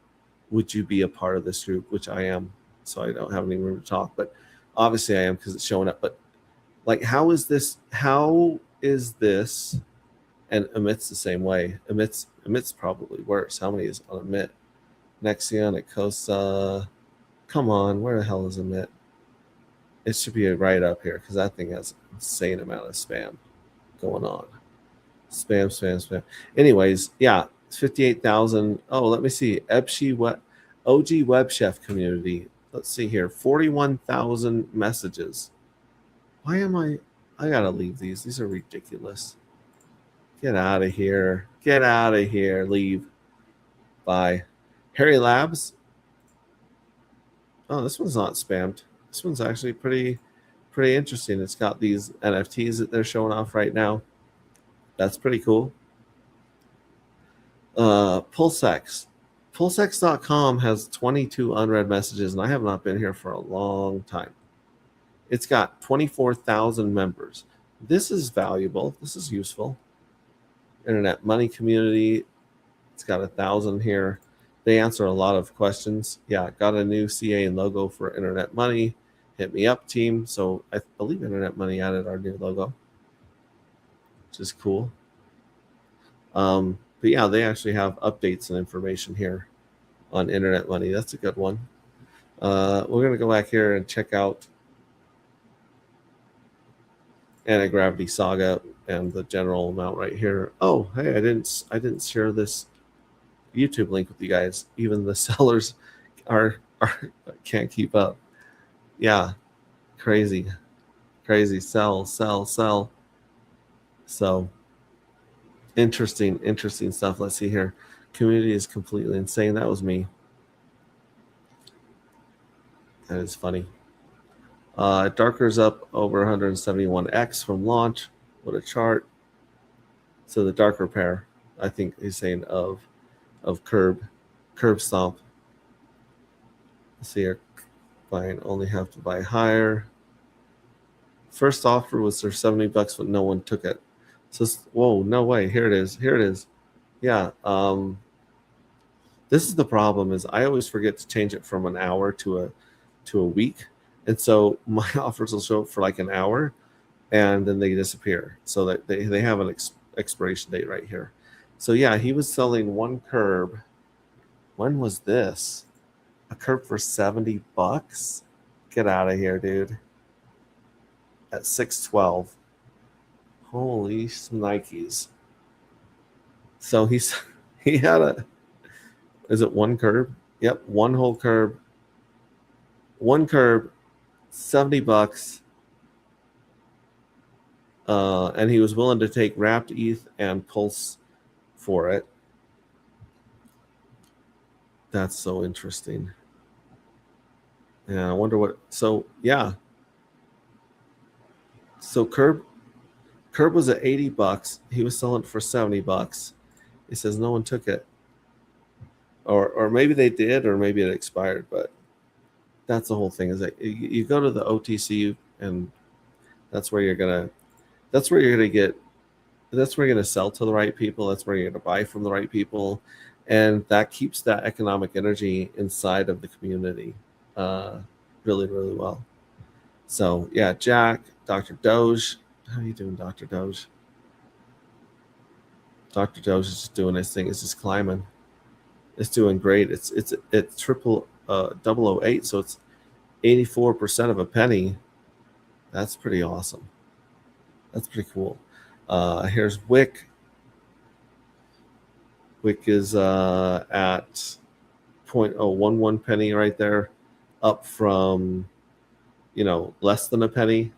would you be a part of this group, which I am, so I don't have any room to talk, but obviously I am because it's showing up. But like, how is this, and Emit's the same way. Emit's probably worse. How many is on Emit? Nexion, Ecosa. Come on, where the hell is Emit? It should be right up here because that thing has an insane amount of spam going on. Spam. Anyways, yeah, 58,000. Oh, let me see. OG Web Chef community. Let's see here. 41,000 messages. Why am I gotta leave these. These are ridiculous. Get out of here. Get out of here. Leave. Bye. Harry Labs. Oh, this one's not spammed. This one's actually pretty interesting. It's got these NFTs that they're showing off right now. That's pretty cool. Pulsex. Pulsex.com has 22 unread messages, and I have not been here for a long time. It's got 24,000 members. This is valuable. This is useful. Internet Money Community. It's got 1,000 here. They answer a lot of questions. Yeah, got a new CA and logo for Internet Money. Hit me up, team. So I believe Internet Money added our new logo, which is cool. But yeah, they actually have updates and information here on Internet Money. That's a good one. We're going to go back here and check out Anti-Gravity Saga and the general amount right here. Oh, hey, I didn't share this YouTube link with you guys. Even the sellers are can't keep up. Yeah, crazy. Sell. So interesting stuff. Let's see here. Community is completely insane. That was me. That is funny. Darker's up over 171x from launch. What a chart. So the darker pair, I think he's saying of curb stomp. Let's see here. Buying only have to buy higher. First offer was for $70, but no one took it. So whoa, no way. Here it is. Yeah. This is the problem, is I always forget to change it from an hour to a week. And so my offers will show up for like an hour and then they disappear. So that they have an expiration date right here. So yeah, he was selling one curb. When was this? A curb for $70? Get out of here, dude. At 612. Holy Nikes. So he had is it one curb? Yep, one whole curb. One curb, $70. And he was willing to take wrapped ETH and Pulse for it. That's so interesting. Yeah, I wonder what. So yeah. So Curb was at $80. He was selling it for $70. He says no one took it, or maybe they did, or maybe it expired. But that's the whole thing. Is that you go to the OTC, and that's where you're gonna sell to the right people. That's where you're gonna buy from the right people, and that keeps that economic energy inside of the community really, really well. So yeah, Jack, Dr. Doge. How are you doing, Dr. Doge? Dr. Doge is just doing his thing. It's just climbing. It's doing great. It's triple 008, so it's 84% of a penny. That's pretty awesome. That's pretty cool. Here's Wick. Wick is at 0.011 penny right there, up from less than a penny.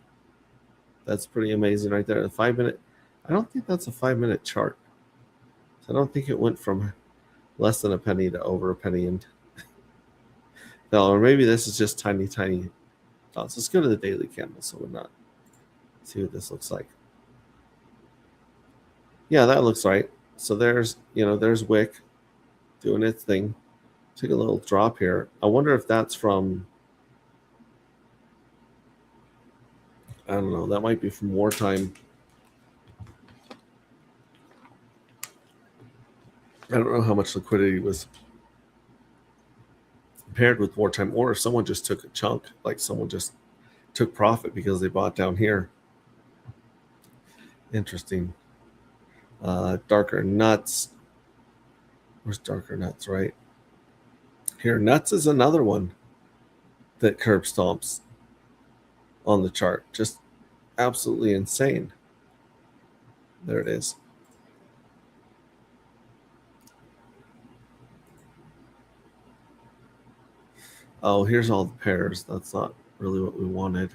That's pretty amazing right there. The 5 minute, I don't think that's a 5 minute chart. So I don't think it went from less than a penny to over a penny. And no, or maybe this is just tiny dots. Let's go to the daily candle so we're not see what this looks like. Yeah, that looks right. So there's Wick doing its thing. Take a little drop here. I wonder if that's from, I don't know, that might be from wartime. I don't know how much liquidity was paired with wartime, or if someone just took a chunk, like someone just took profit because they bought down here. Interesting. Darker nuts. Where's darker nuts? Right here. Nuts is another one that curb stomps on the chart. Just absolutely insane. There it is. Oh, here's all the pairs. That's not really what we wanted.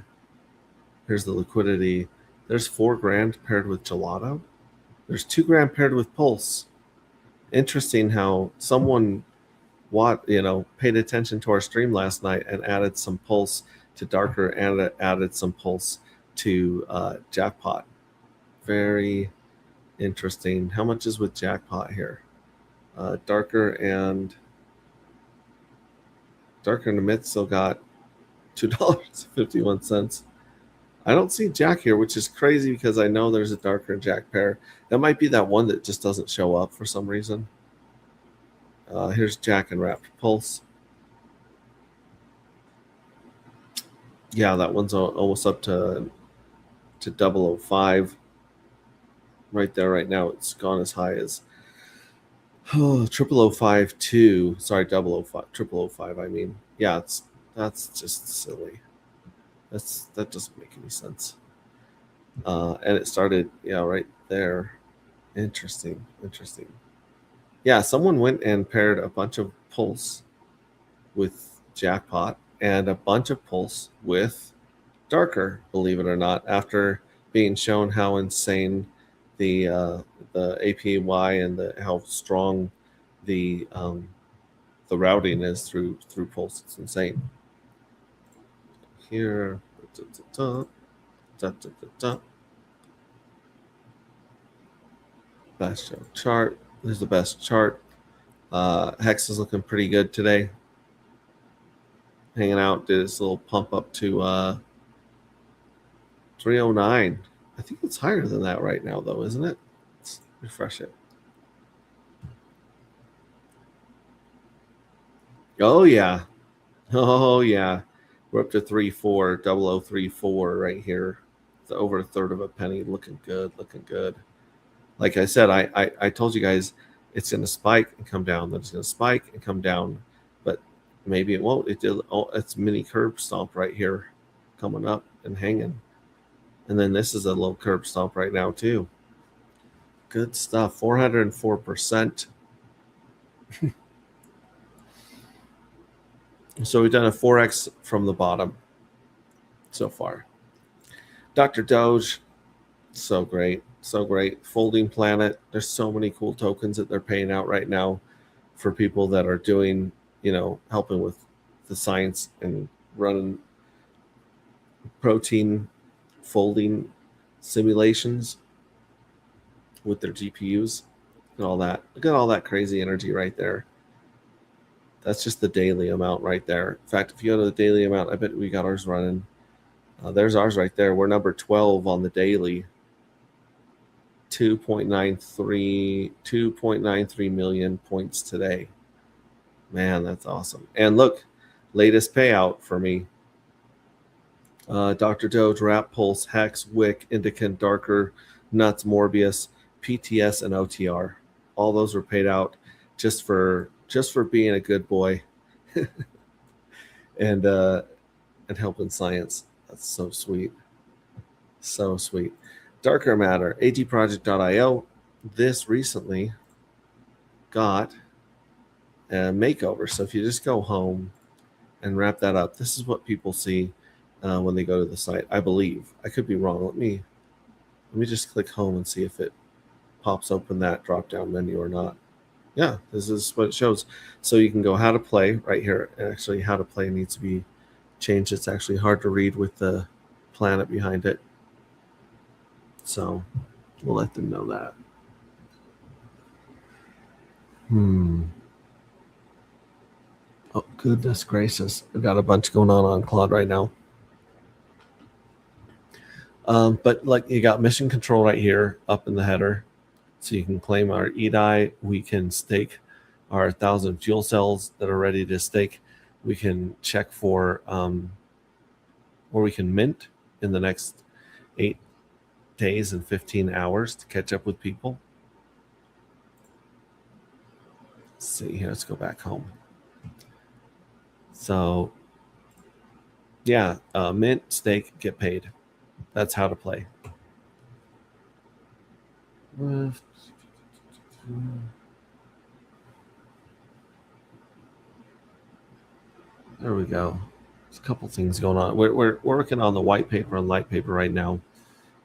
Here's the liquidity. There's $4,000 paired with gelato. There's $2,000 paired with pulse. Interesting how someone paid attention to our stream last night and added some pulse to darker and added some pulse to JACKpot. Very interesting. How much is with JACKpot here? Darker and in the mid still got $2.51. I don't see Jack here, which is crazy because I know there's a darker Jack pair. That might be that one that just doesn't show up for some reason. Here's Jack and wrapped pulse. Yeah, that one's almost up to 005. Right there, right now, it's gone as high as 0005 2. Sorry, 005, 0005. I mean, yeah, that's just silly. That doesn't make any sense. And it started, right there. Interesting. Yeah, someone went and paired a bunch of pulse with JACKpot and a bunch of pulse with darker, believe it or not, after being shown how insane the APY and how strong the routing is through pulse. It's insane. Here, best show chart. There's the best chart. Hex is looking pretty good today. Hanging out, did this little pump up to 309. I think it's higher than that right now, though, isn't it? Let's refresh it. Oh yeah. We're up to 0034 right here. It's over a third of a penny. Looking good. Like I said, I told you guys it's going to spike and come down. Then it's going to spike and come down, but maybe it won't. It did. Oh, it's mini curb stomp right here, coming up and hanging, and then this is a low curb stomp right now too. Good stuff. 404%. So we've done a 4x from the bottom so far. Dr. Doge, so great. Folding Planet. There's so many cool tokens that they're paying out right now for people that are doing, helping with the science and running protein folding simulations with their GPUs and all that. Look at all that crazy energy right there. That's just the daily amount right there. In fact, if you go to the daily amount, I bet we got ours running. There's ours right there. We're number 12 on the daily. 2.93 million points today. Man, that's awesome. And look, latest payout for me. Dr. Doge, Wrap, Pulse, Hex, Wick, Indicant, Darker, Nuts, Morbius, PTS, and OTR. All those were paid out just for being a good boy and helping science. That's so sweet. Darker Matter, agproject.io. This recently got a makeover. So if you just go home and wrap that up, this is what people see when they go to the site. I believe. I could be wrong. Let me just click home and see if it pops open that drop-down menu or not. Yeah, this is what it shows. So you can go how to play right here. Actually, how to play needs to be changed. It's actually hard to read with the planet behind it. So we'll let them know that. Oh, goodness gracious. I've got a bunch going on Claude right now. But like you got mission control right here up in the header. So you can claim our EDI. We can stake our 1,000 fuel cells that are ready to stake. We can check for, or we can mint in the next 8 days and 15 hours to catch up with people. Let's see here. Let's go back home. So, yeah, mint, stake, get paid. That's how to play. There we go. There's a couple things going on. We're working on the white paper and light paper right now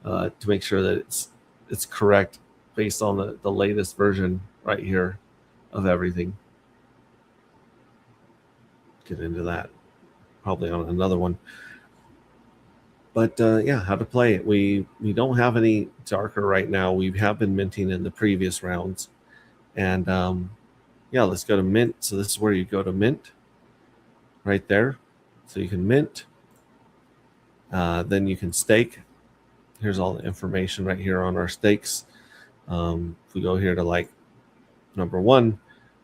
to make sure that it's correct based on the latest version right here of everything. Get into that probably on another one. But yeah, how to play it. We don't have any darker right now. We have been minting in the previous rounds. And yeah, let's go to mint. So this is where you go to mint right there. So you can mint. Then you can stake. Here's all the information right here on our stakes. If we go here to like number 1,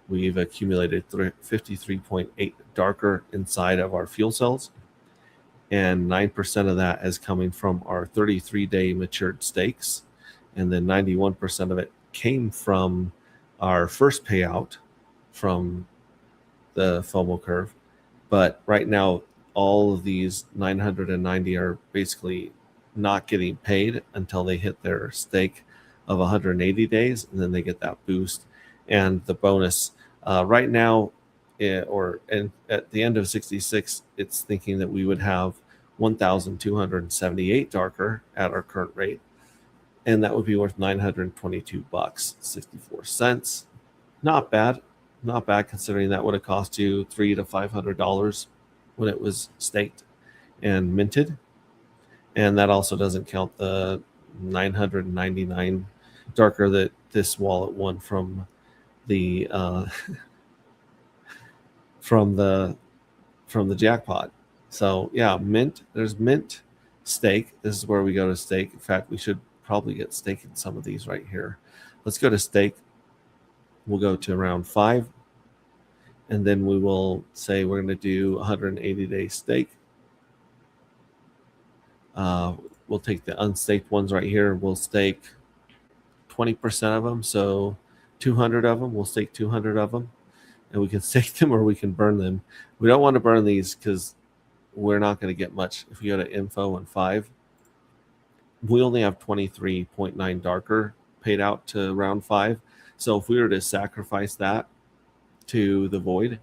we've accumulated 53.8 darker inside of our fuel cells. And 9% of that is coming from our 33-day matured stakes. And then 91% of it came from our first payout from the FOMO curve. But right now, all of these 990 are basically not getting paid until they hit their stake of 180 days, and then they get that boost and the bonus. Right now, at the end of 66, it's thinking that we would have 1,278 darker at our current rate, and that would be worth $922.64. Not bad considering that would have cost you $300 to $500 when it was staked and minted. And that also doesn't count the 999 darker that this wallet won from the from the JACKpot. So yeah, mint. There's mint, stake. This is where we go to stake. In fact, we should probably get stake in some of these right here. Let's go to stake. We'll go to round 5, and then we will say we're going to do 180-day stake. We'll take the unstaked ones right here. We'll stake 20% of them, so 200 of them. We'll stake 200 of them, and we can stake them or we can burn them. We don't want to burn these because we're not going to get much. If we go to info and 5, we only have 23.9 darker paid out to round 5. So if we were to sacrifice that to the void,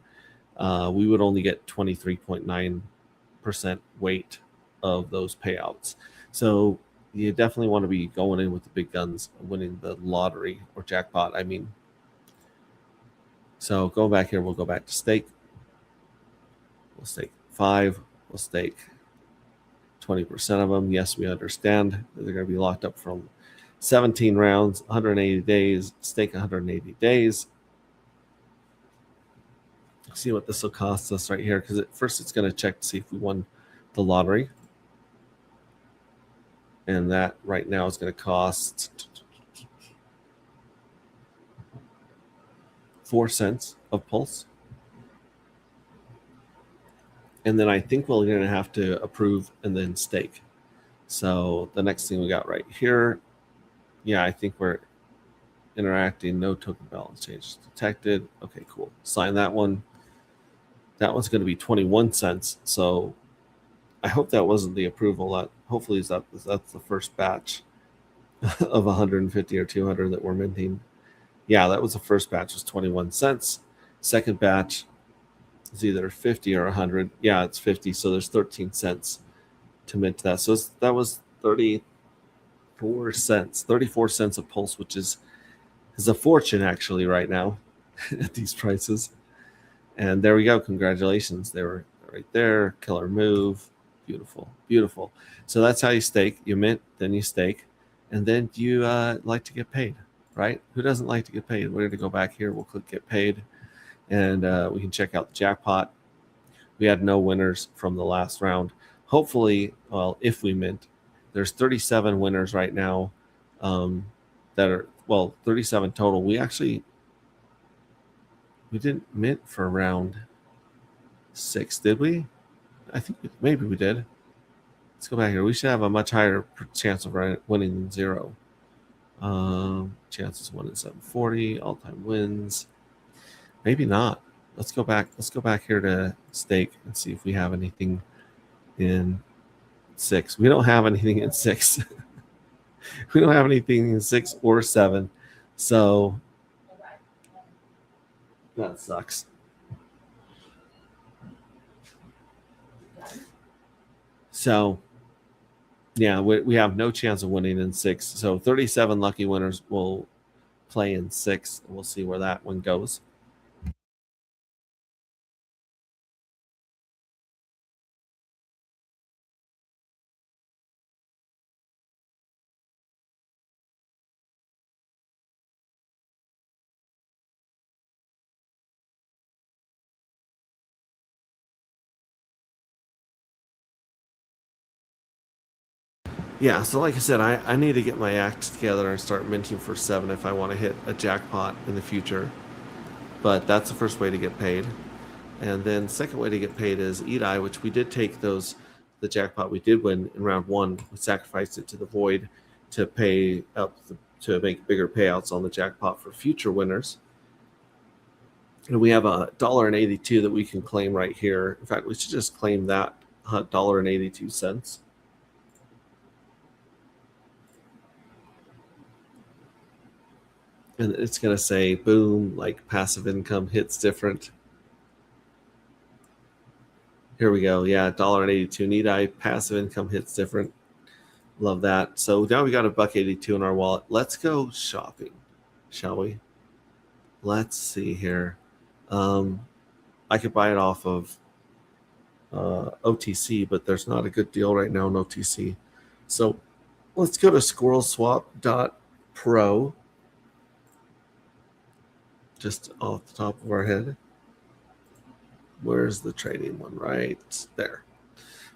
we would only get 23.9% weight of those payouts. So you definitely want to be going in with the big guns, winning the lottery or jackpot, I mean. So go back here, we'll go back to stake. We'll stake 5, we'll stake 20% of them. Yes, we understand that they're going to be locked up from 17 rounds, 180 days, stake 180 days. See what this will cost us right here, because at first it's going to check to see if we won the lottery. And that right now is going to cost 4 cents of pulse. And then I think we're going to have to approve and then stake. So the next thing we got right here, yeah, I think we're interacting. No token balance change detected. Okay, cool. Sign that one. That one's going to be 21 cents. So I hope that wasn't the approval. Hopefully that's the first batch of 150 or 200 that we're minting. Yeah, that was the first batch, was 21 cents. Second batch is either 50 or 100. Yeah, it's 50, so there's 13 cents to mint that. So that was 34 cents of pulse, which is a fortune actually right now at these prices. And there we go. Congratulations. They were right there. Killer move. Beautiful, beautiful. So that's how you stake. You mint, then you stake, and then you like to get paid. right? Who doesn't like to get paid? We're going to go back here. We'll click get paid, and we can check out the jackpot. We had no winners from the last round. Hopefully, well, if we mint, there's 37 winners right now that are, well, 37 total. We didn't mint for round 6, did we? I think maybe we did. Let's go back here. We should have a much higher chance of winning than 0. Chances 1 in 740, all-time wins. Maybe not. Let's go back. Let's go back here to stake and see if we have anything in 6. We don't have anything in 6. We don't have anything in 6 or 7. So that sucks. So yeah, we have no chance of winning in 6. So 37 lucky winners will play in 6. We'll see where that one goes. Yeah, so like I said, I need to get my act together and start minting for 7 if I want to hit a jackpot in the future. But that's the first way to get paid. And then second way to get paid is EDI, which we did take the jackpot we did win in round 1. We sacrificed it to the void to pay up to make bigger payouts on the jackpot for future winners. And we have $1.82 that we can claim right here. In fact, we should just claim that $1.82. And it's going to say, boom, like passive income hits different. Here we go. Yeah, $1.82. Need I passive income hits different. Love that. So now we got $1.82 in our wallet. Let's go shopping, shall we? Let's see here. I could buy it off of OTC, but there's not a good deal right now in OTC. So let's go to squirrelswap.pro. Just off the top of our head. Where's the trading one? Right there.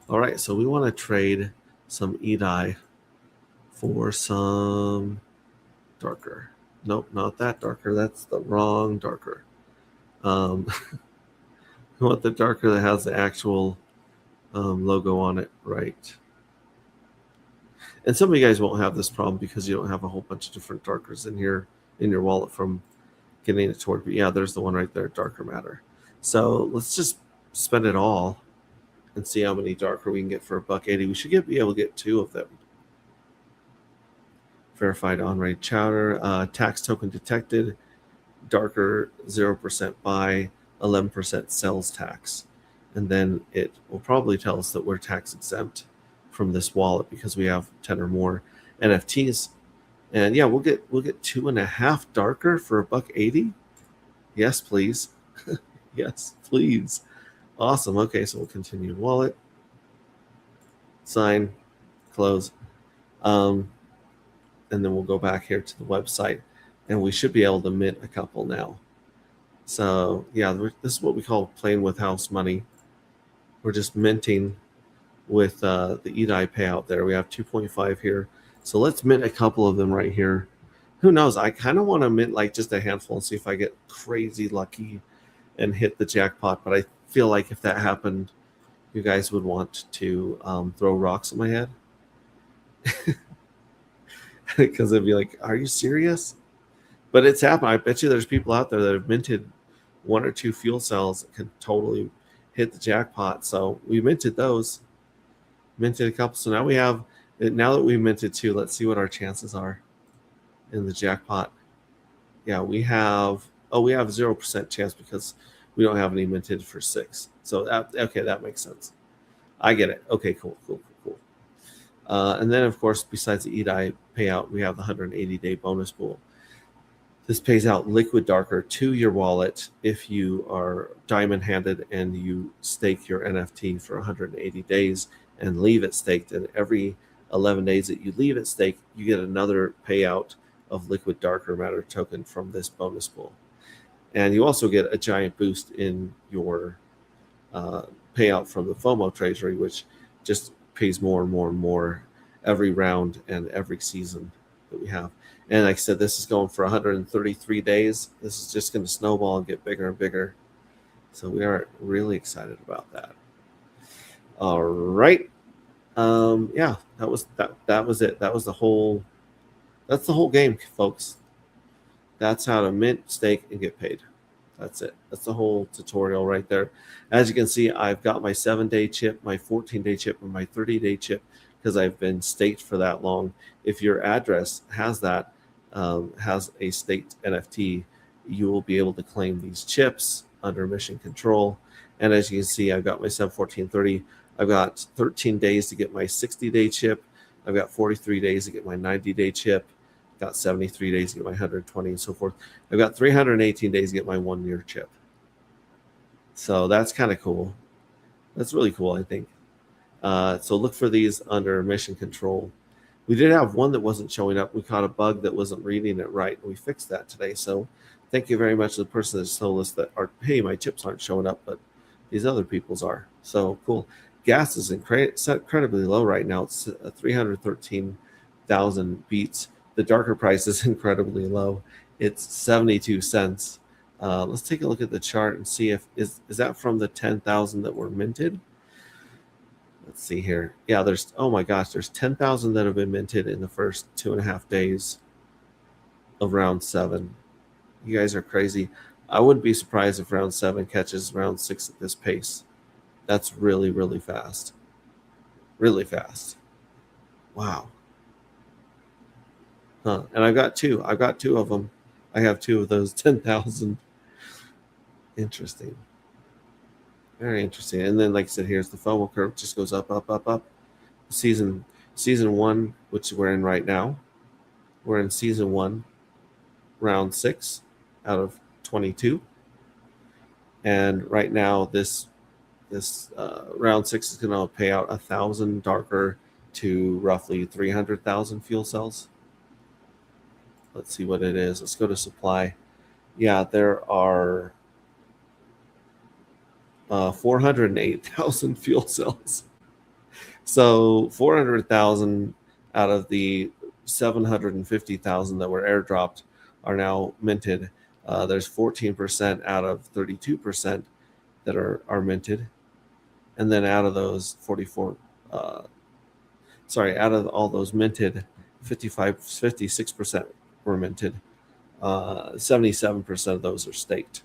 All right, so we want to trade some EDI for some darker. Nope, not that darker. That's the wrong darker. We want the darker that has the actual logo on it, right? And some of you guys won't have this problem because you don't have a whole bunch of different darkers in here in your wallet from getting it toward. But yeah, there's the one right there, darker matter. So let's just spend it all and see how many darker we can get for $1.80. We should be able to get 2 of them. Verified on-rate chowder, tax token detected, darker 0% buy, 11% sales tax. And then it will probably tell us that we're tax exempt from this wallet because we have 10 or more NFTs. And yeah, we'll get 2.5 darker for $1.80. Yes, please. Yes, please. Awesome. Okay, so we'll continue wallet. Sign, close. And then we'll go back here to the website and we should be able to mint a couple now. So yeah, this is what we call playing with house money. We're just minting with the EDI payout there. We have 2.5 here. So let's mint a couple of them right here. Who knows? I kind of want to mint like just a handful and see if I get crazy lucky and hit the jackpot. But I feel like if that happened, you guys would want to throw rocks at my head. Because it'd be like, are you serious? But it's happened. I bet you there's people out there that have minted 1 or 2 fuel cells that can totally hit the jackpot. So we minted those. Minted a couple. So now that we minted 2, let's see what our chances are in the jackpot. Yeah, we have 0% chance because we don't have any minted for 6. So that makes sense. I get it. Okay, cool. And then of course, besides the EDI payout, we have the 180-day bonus pool. This pays out liquid darker to your wallet if you are diamond handed and you stake your NFT for 180 days and leave it staked. And every 11 days that you leave it staked, you get another payout of liquid darker matter token from this bonus pool. And you also get a giant boost in your payout from the FOMO treasury, which just pays more and more and more every round and every season that we have. And like I said, this is going for 133 days. This is just going to snowball and get bigger and bigger. So we are really excited about that. All right. Yeah, that was it. That's the whole game, folks. That's how to mint, stake, and get paid. That's it. That's the whole tutorial right there. As you can see, I've got my 7-day chip, my 14-day chip, and my 30-day chip because I've been staked for that long. If your address has that, has a staked NFT, you will be able to claim these chips under mission control. And as you can see, I've got my 7, 14, 30. I've got 13 days to get my 60-day chip. I've got 43 days to get my 90-day chip. Got 73 days to get my 120 and so forth. I've got 318 days to get my 1-year chip. So that's kind of cool. That's really cool, I think. So look for these under mission control. We did have one that wasn't showing up. We caught a bug that wasn't reading it right, and we fixed that today. So thank you very much to the person that told us that, hey, my chips aren't showing up, but these other people's are. So cool. Gas is incredibly low right now. It's 313,000 beats. The darker price is incredibly low. It's 72 cents. Let's take a look at the chart and see if is that from the 10,000 that were minted. Let's see here. Yeah, there's, oh my gosh, there's 10,000 that have been minted in the first 2.5 days of round 7. You guys are crazy. I wouldn't be surprised if round 7 catches round 6 at this pace. That's really, really fast. Really fast. Wow. Huh. And I've got two of them. I have 2 of those 10,000. Interesting. Very interesting. And then, like I said, here's the FOMO curve. Just goes up, up, up, up. Season 1, which we're in right now. We're in season 1, round 6 out of 22. And right now, this round 6 is going to pay out 1,000 darker to roughly 300,000 fuel cells. Let's see what it is. Let's go to supply. Yeah, there are 408,000 fuel cells. So 400,000 out of the 750,000 that were airdropped are now minted. There's 14% out of 32% that are minted. And then out of those out of all those minted, 56% were minted. 77% of those are staked.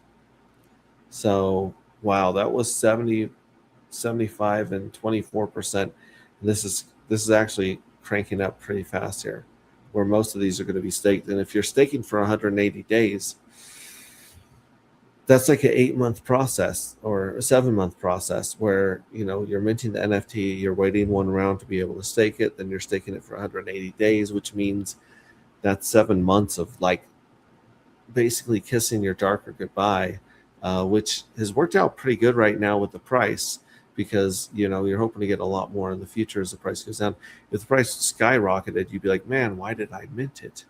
So, wow, that was 70, 75, and 24%. This is actually cranking up pretty fast here, where most of these are going to be staked. And if you're staking for 180 days, that's like an 8-month process or a 7-month process where, you're minting the NFT, you're waiting 1 round to be able to stake it, then you're staking it for 180 days, which means that's 7 months of like basically kissing your darker goodbye, which has worked out pretty good right now with the price because, you're hoping to get a lot more in the future as the price goes down. If the price skyrocketed, you'd be like, man, why did I mint it?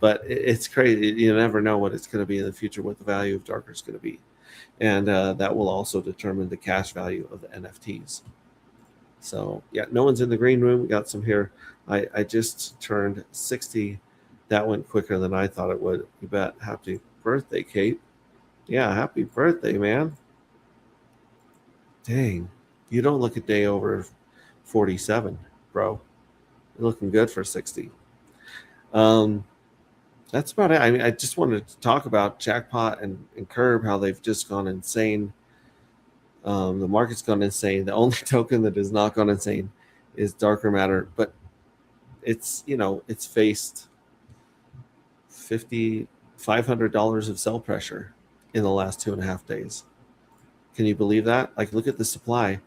But it's crazy. You never know what it's going to be in the future, what the value of darker is going to be. And that will also determine the cash value of the NFTs. So, yeah, no one's in the green room. We got some here. I just turned 60. That went quicker than I thought it would. You bet. Happy birthday, Kate. Yeah, happy birthday, man. Dang. You don't look a day over 47, bro. You're looking good for 60. That's about it. I mean, I just wanted to talk about JACKpot and Curb, how they've just gone insane. The market's gone insane. The only token that has not gone insane is darker matter, but it's faced $500 of sell pressure in the last 2.5 days. Can you believe that? Like, look at the supply.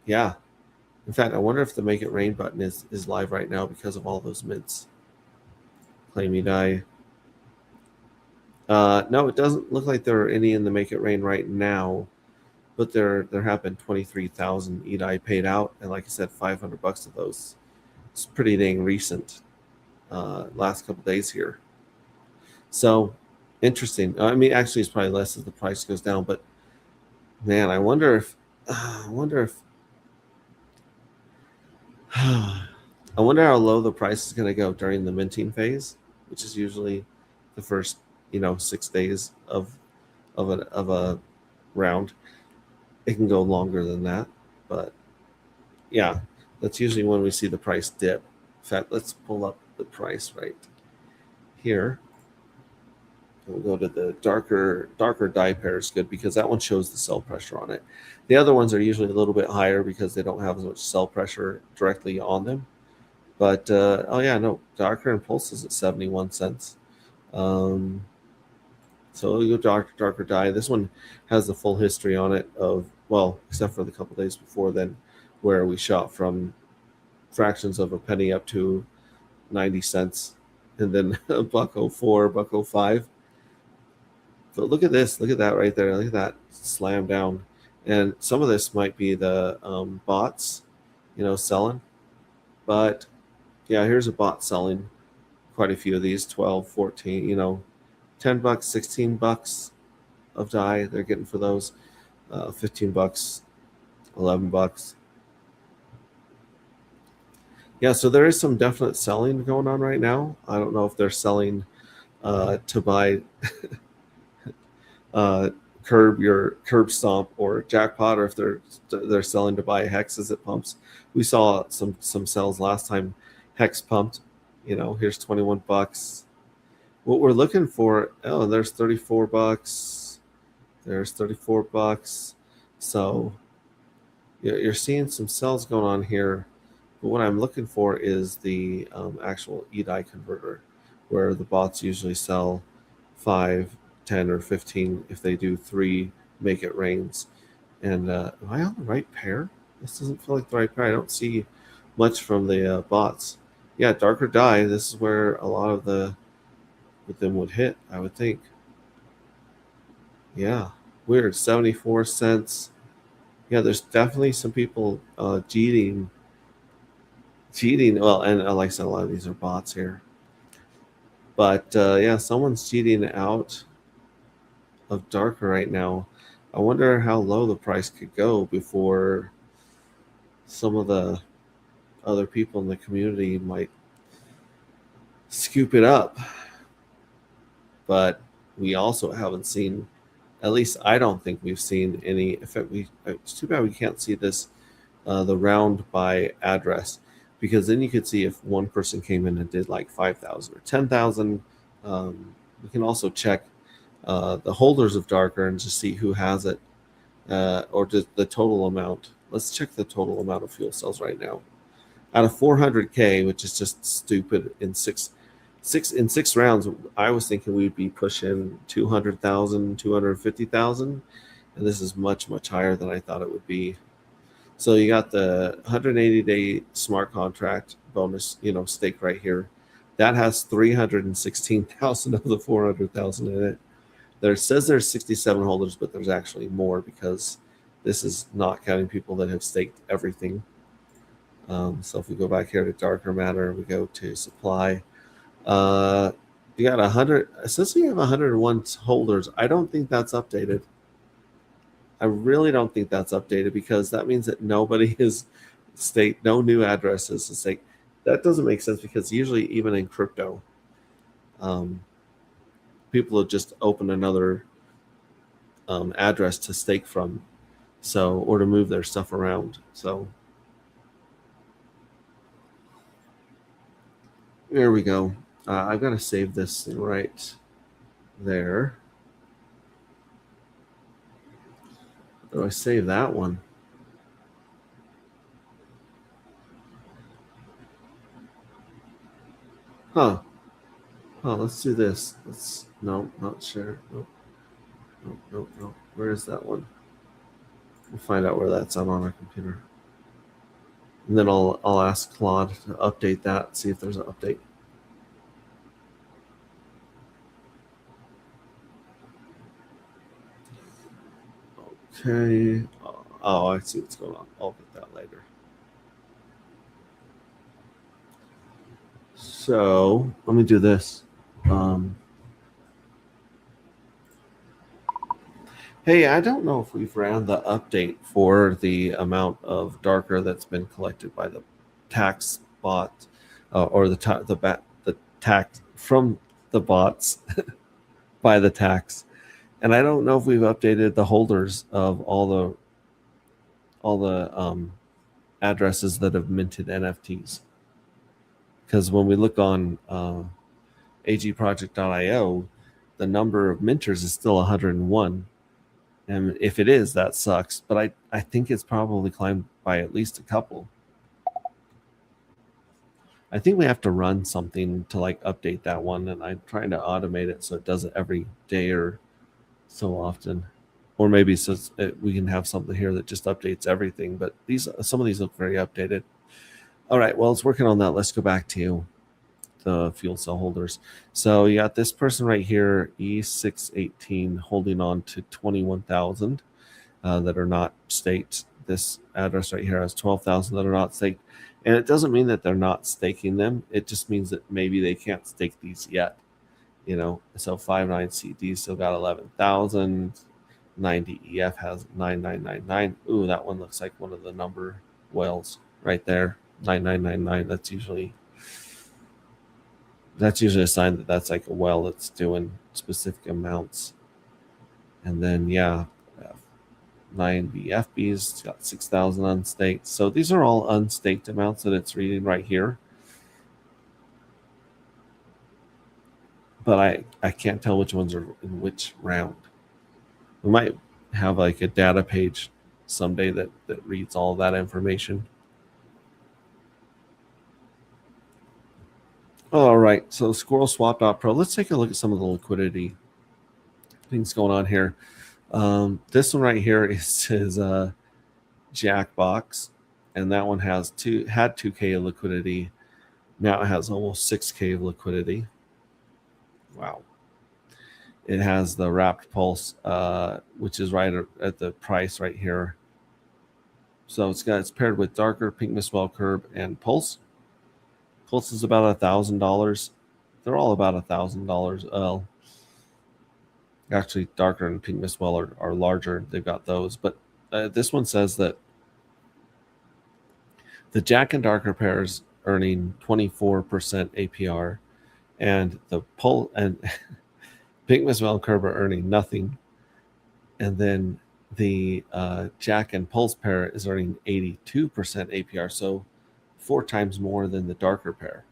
Yeah. In fact, I wonder if the Make It Rain button is live right now because of all those mints. Claim you die. No, it doesn't look like there are any in the Make It Rain right now, but there have been 23,000 EDI paid out, and like I said, $500 of those It's pretty dang recent, last couple days here. So interesting. I mean, actually, it's probably less as the price goes down. But man, I wonder if I wonder how low the price is going to go during the minting phase, which is usually the first 6 days of a round. It can go longer than that, but yeah, that's usually when we see the price dip. In fact, let's pull up the price right here. We'll go to the darker die pair is good because that one shows the sell pressure on it. The other ones are usually a little bit higher because they don't have as much sell pressure directly on them. But oh yeah, no, darker impulse is at 71 cents. So we'll go darker die. This one has the full history on it of, well, except for the couple days before then, where we shot from fractions of a penny up to 90 cents, and then a $1.04, $1.05. But look at this, look at that right there, look at that slam down. And some of this might be the bots, selling. But yeah, here's a bot selling quite a few of these, 12, 14, $10, $16 of die they're getting for those, $15, $11. Yeah, so there is some definite selling going on right now. I don't know if they're selling to buy curb stomp or JACKpot, or if they're selling to buy hexes at pumps. We saw some sales last time. Hex pumped, here's $21. What we're looking for, oh, there's $34. There's $34. So you're seeing some sales going on here. But what I'm looking for is the actual E-die converter, where the bots usually sell 5, 10, or 15. If they do 3, make it rains. And am I on the right pair? This doesn't feel like the right pair. I don't see much from the bots. Yeah, darker die. This is where a lot of them would hit, I would think. Yeah, weird. 74 cents. Yeah, there's definitely some people cheating. Well, and like I said, a lot of these are bots here. But yeah, someone's cheating out of darker right now. I wonder how low the price could go before some of the other people in the community might scoop it up. But we also haven't seen, at least I don't think we've seen any. In fact, it's too bad we can't see this, the round by address, because then you could see if one person came in and did like 5,000 or 10,000. We can also check the holders of darker and just see who has it, or just the total amount. Let's check the total amount of fuel cells right now. Out of 400K, which is just stupid, in six rounds, I was thinking we'd be pushing 200,000, 250,000, and this is much, much higher than I thought it would be. So you got the 180-day smart contract bonus, stake right here. That has 316,000 of the 400,000 in it. There says there's 67 holders, but there's actually more because this is not counting people that have staked everything. So if we go back here to darker matter, we go to supply. You got 100. It says we have 101 holders. I don't think that's updated. I really don't think that's updated, because that means that nobody is staked, no new addresses is staked. That doesn't make sense, because usually even in crypto, people will just open another address to stake from, or to move their stuff around. So there we go. I've got to save this right there. Do I save that one? Huh. Oh, let's do this. No, not share. Nope. Where is that one? We'll find out where that's on our computer. And then I'll ask Claude to update that, see if there's an update. Okay. Oh, I see what's going on. I'll get that later. So let me do this. Hey, I don't know if we've ran the update for the amount of darker that's been collected by the tax bot, or the tax from the bots by the tax, and I don't know if we've updated the holders of all the addresses that have minted NFTs. Because when we look on agproject.io, the number of minters is still 101. And if it is, that sucks. But I think it's probably climbed by at least a couple. I think we have to run something to like update that one, and I'm trying to automate it so it does it every day or so often. Or maybe so we can have something here that just updates everything. But some of these look very updated. All right, well, it's working on that. Let's go back to the fuel cell holders. So you got this person right here, E618, holding on to 21,000 that are not staked. This address right here has 12,000 that are not staked. And it doesn't mean that they're not staking them. It just means that maybe they can't stake these yet. You know, so 59CD still got 11,000. 90EF has 9999. Ooh, that one looks like one of the number whales right there. 9999. That's usually a sign that that's like a well that's doing specific amounts. And then 9BFB's got 6,000 unstaked. So these are all unstaked amounts that it's reading right here. But I can't tell which ones are in which round. We might have like a data page someday that reads all that information. All right, so SquirrelSwap.pro. Let's take a look at some of the liquidity things going on here. This one right here is JACKpot, and that one had 2K of liquidity. Now it has almost 6K of liquidity. Wow. It has the wrapped pulse, which is right at the price right here. So it's paired with darker pink Miswell curb and pulse. Pulse is about $1,000. They're all about $1,000. Well, actually, darker and pink Miswell are larger. They've got those, but this one says that the Jack and darker pairs earning 24% APR, and the pull and pink Miswell and curb are earning nothing, and then the Jack and pulse pair is earning 82% APR. So 4 times more than the darker pair.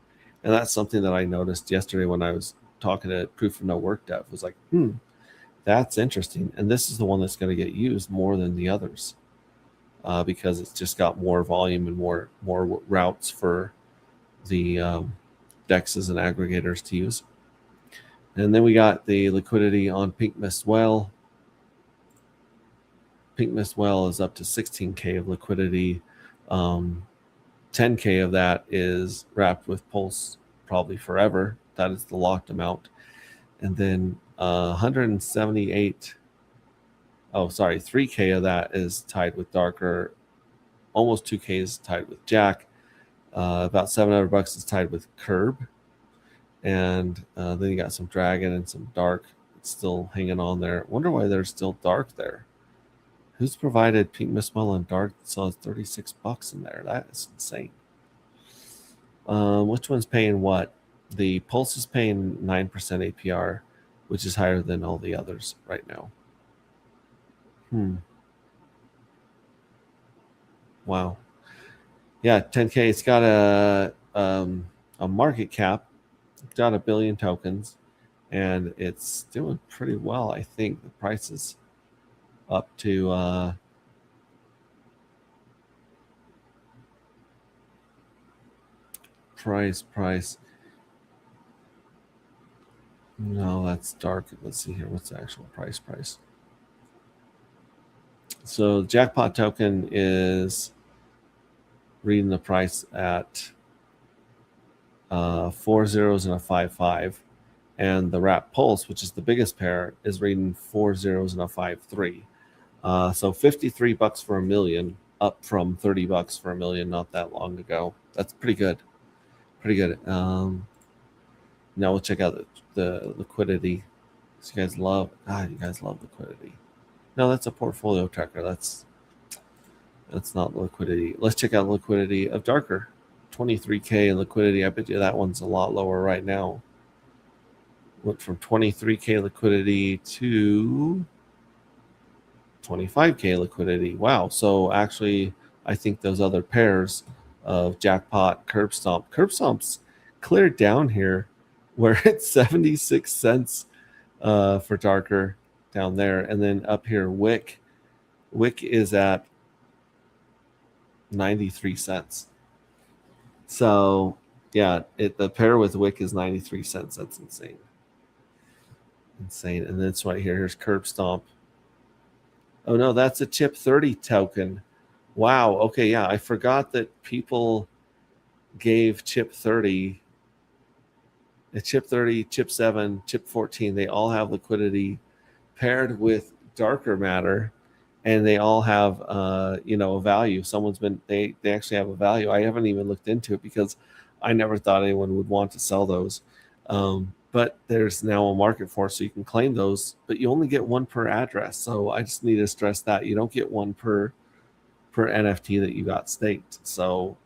And that's something that I noticed yesterday when I was talking to Proof of No Work Dev. It was like, that's interesting. And this is the one that's going to get used more than the others because it's just got more volume and more routes for the dexes and aggregators to use. And then we got the liquidity on Pink Miswell. Pink Miswell is up to 16K of liquidity. 10K of that is wrapped with Pulse probably forever. That is the locked amount. And then 3K of that is tied with darker. Almost 2K is tied with Jack. About $700 is tied with curb. And then you got some dragon and some dark. It's still hanging on there. Wonder why there's still dark there. Who's provided pink Miswell and dark that sells $36 in there? That is insane. Which one's paying what? The Pulse is paying 9% APR, which is higher than all the others right now. Wow. Yeah, 10K. It's got a market cap. It's got 1 billion tokens, and it's doing pretty well. I think the price is up to price. No, that's dark. Let's see here. What's the actual price? So JACKpot token is reading the price at 4 zeros and a 5.5, and the wrap pulse, which is the biggest pair, is reading 4 zeros and a 5.3. So $53 for 1 million, up from $30 for 1 million not that long ago. That's pretty good. Now we'll check out the liquidity. So you guys love, God, you guys love liquidity. No, that's a portfolio tracker. That's not liquidity. Let's check out liquidity of Darker. 23K liquidity. I bet you that one's a lot lower right now. Went from 23K liquidity to 25K liquidity. Wow. So actually, I think those other pairs of JACKpot, Curb Stomp's cleared down here where it's 76 cents for Darker down there. And then up here, Wick is at 93 cents. So yeah, the pair with Wick is 93 cents. That's insane. And then it's right here. Here's Curb Stomp. Oh no, that's a chip 30 token. Wow. Okay, yeah, I forgot that people gave chip 30, chip 30, chip 7, chip 14. They all have liquidity paired with darker matter, and they all have a value. They actually have a value. I haven't even looked into it because I never thought anyone would want to sell those. But there's now a market for it, so you can claim those, but you only get one per address. So I just need to stress that you don't get one per NFT that you got staked. So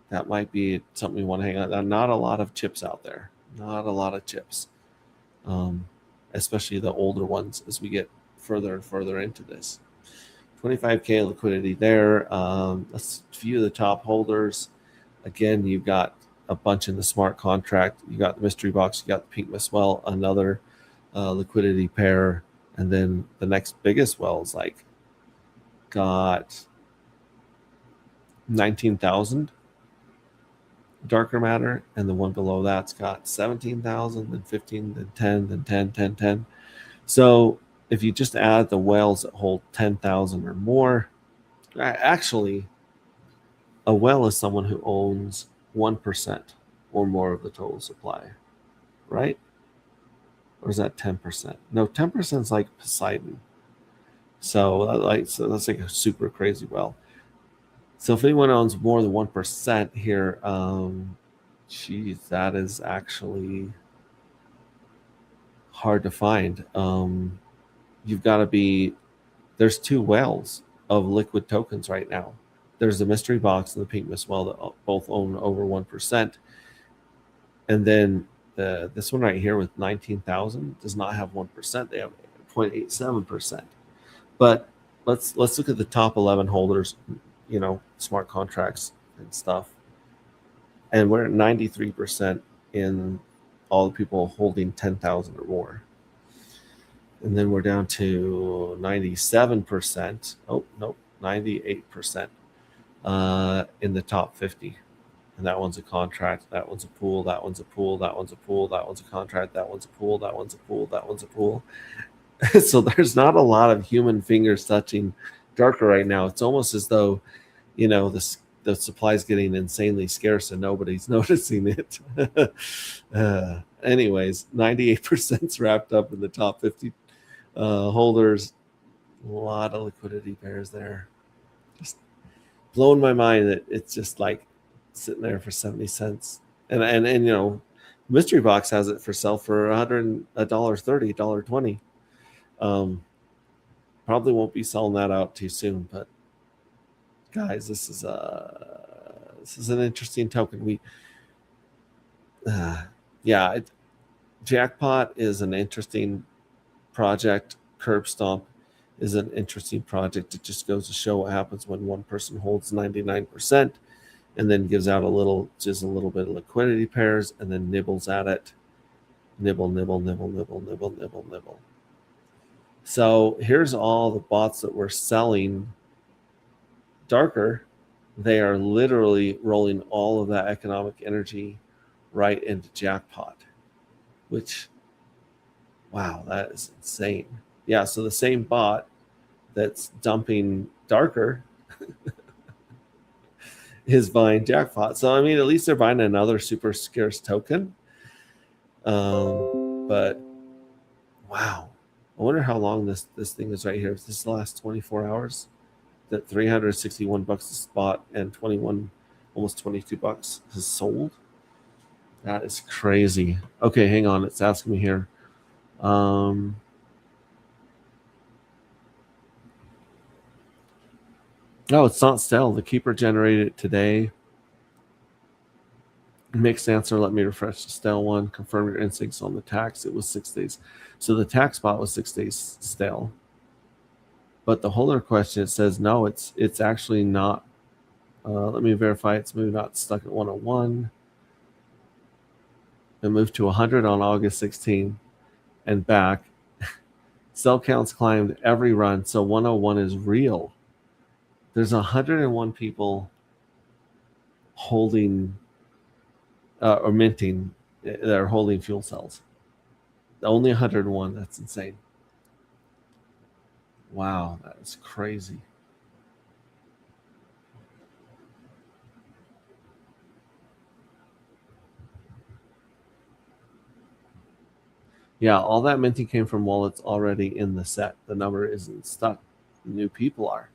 that might be something you want to hang on. Not a lot of chips out there. Not a lot of chips, especially the older ones as we get further and further into this. 25K liquidity there. Let's view the top holders. Again, you've got a bunch in the smart contract. You got the mystery box. You got the pink miss well, another liquidity pair, and then the next biggest wells got 19,000 darker matter, and the one below that's got 17,000, then 15, then 10, then 10, 10, 10. So if you just add the whales that hold 10,000 or more, actually, a whale is someone who owns 1% or more of the total supply, right? Or is that 10%? No, 10% is like Poseidon. So that's like a super crazy whale. So if anyone owns more than 1% here, geez, that is actually hard to find. You've got to be, there's two whales of liquid tokens right now. There's the mystery box and the pink miss well that both own over 1%. And then this one right here with 19,000 does not have 1%. They have 0.87%. But let's look at the top 11 holders, smart contracts and stuff. And we're at 93% in all the people holding 10,000 or more. And then we're down to 97%. Oh, nope, 98% in the top 50. And that one's a contract, that one's a pool, that one's a pool, that one's a pool, that one's a contract, that one's a pool, that one's a pool, that one's a pool. So there's not a lot of human fingers touching darker right now. It's almost as though, the supply is getting insanely scarce and nobody's noticing it. Anyways, 98% wrapped up in the top 50 holders. A lot of liquidity pairs there. Just blowing my mind that it's just like sitting there for 70 cents. And mystery box has it for sale for $130, $1.20. Probably won't be selling that out too soon, but guys, this is an interesting token. JACKpot is an interesting project. Curb Stomp is an interesting project. It just goes to show what happens when one person holds 99% and then gives out a little bit of liquidity pairs and then nibbles at it. Nibble, nibble, nibble, nibble, nibble, nibble, nibble. So here's all the bots that we're selling darker. They are literally rolling all of that economic energy right into JACKpot, which, wow, that is insane. Yeah, so the same bot that's dumping darker is buying JACKpot. So, I mean, at least they're buying another super scarce token. But, wow. I wonder how long this thing is right here. If this is the last 24 hours, that $361 a spot and almost $22 has sold. That is crazy. Okay, hang on. It's asking me here. No, it's not stale. The keeper generated it today. Mixed answer. Let me refresh the stale one. Confirm your instincts on the tax. It was 6 days. So the tax spot was 6 days stale. But the holder question, it says no, it's actually not. Let me verify it's maybe not stuck at 101. It moved to 100 on August 16 and back. Cell counts climbed every run, so 101 is real. There's 101 people holding or minting that are holding fuel cells. Only 101. That's insane. Wow, that is crazy. Yeah, all that minting came from wallets already in the set. The number isn't stuck. New people are.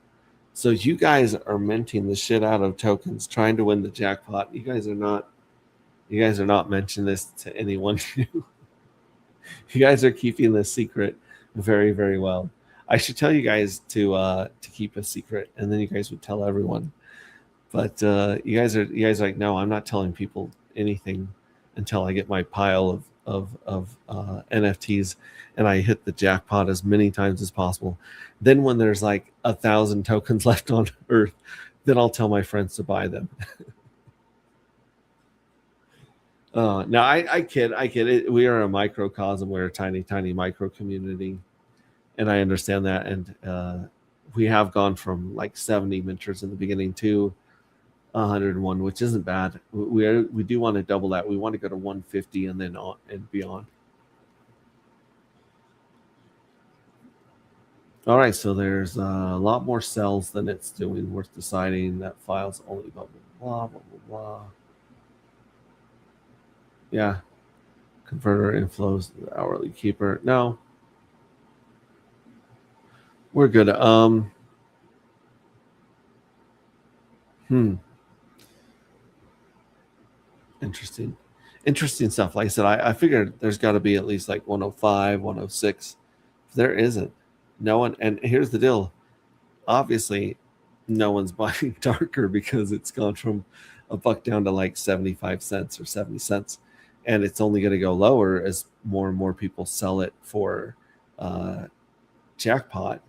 So you guys are minting the shit out of tokens, trying to win the jackpot. You guys are not mentioning this to anyone new. You guys are keeping this secret very, very well. I should tell you guys to keep a secret, and then you guys would tell everyone. But you guys are like, no, I'm not telling people anything until I get my pile of NFTs and I hit the jackpot as many times as possible. Then when there's like 1,000 tokens left on Earth, then I'll tell my friends to buy them. No, I kid. It. We are a microcosm. We're a tiny, tiny micro community, and I understand that. And we have gone from like 70 minters in the beginning to 101, which isn't bad. We do want to double that. We want to go to 150 and then on and beyond. All right, so there's a lot more cells than it's doing. Worth deciding that file's only blah blah blah blah blah blah. Yeah, converter inflows, the hourly keeper. No, we're good. Interesting stuff. Like I said, I figured there's got to be at least like 105, 106. There isn't. No one. And here's the deal. Obviously, no one's buying darker because it's gone from $1 down to like 75 cents or 70 cents. And it's only going to go lower as more and more people sell it for jackpot,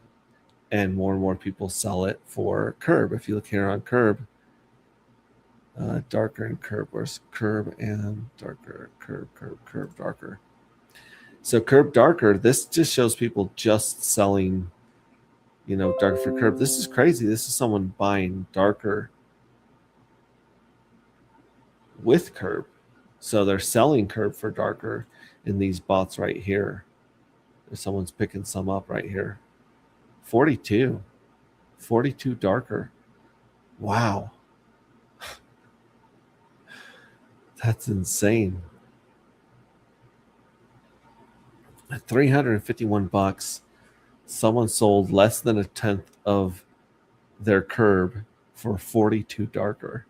and more people sell it for curb. If you look here on curb, darker and curb, where's curb and darker, curb, darker. So curb darker, this just shows people just selling, darker for curb. This is crazy. This is someone buying darker with curb. So they're selling curb for darker in these bots right here. Someone's picking some up right here. 42 darker. Wow. That's insane. At $351, someone sold less than a tenth of their curb for 42 darker.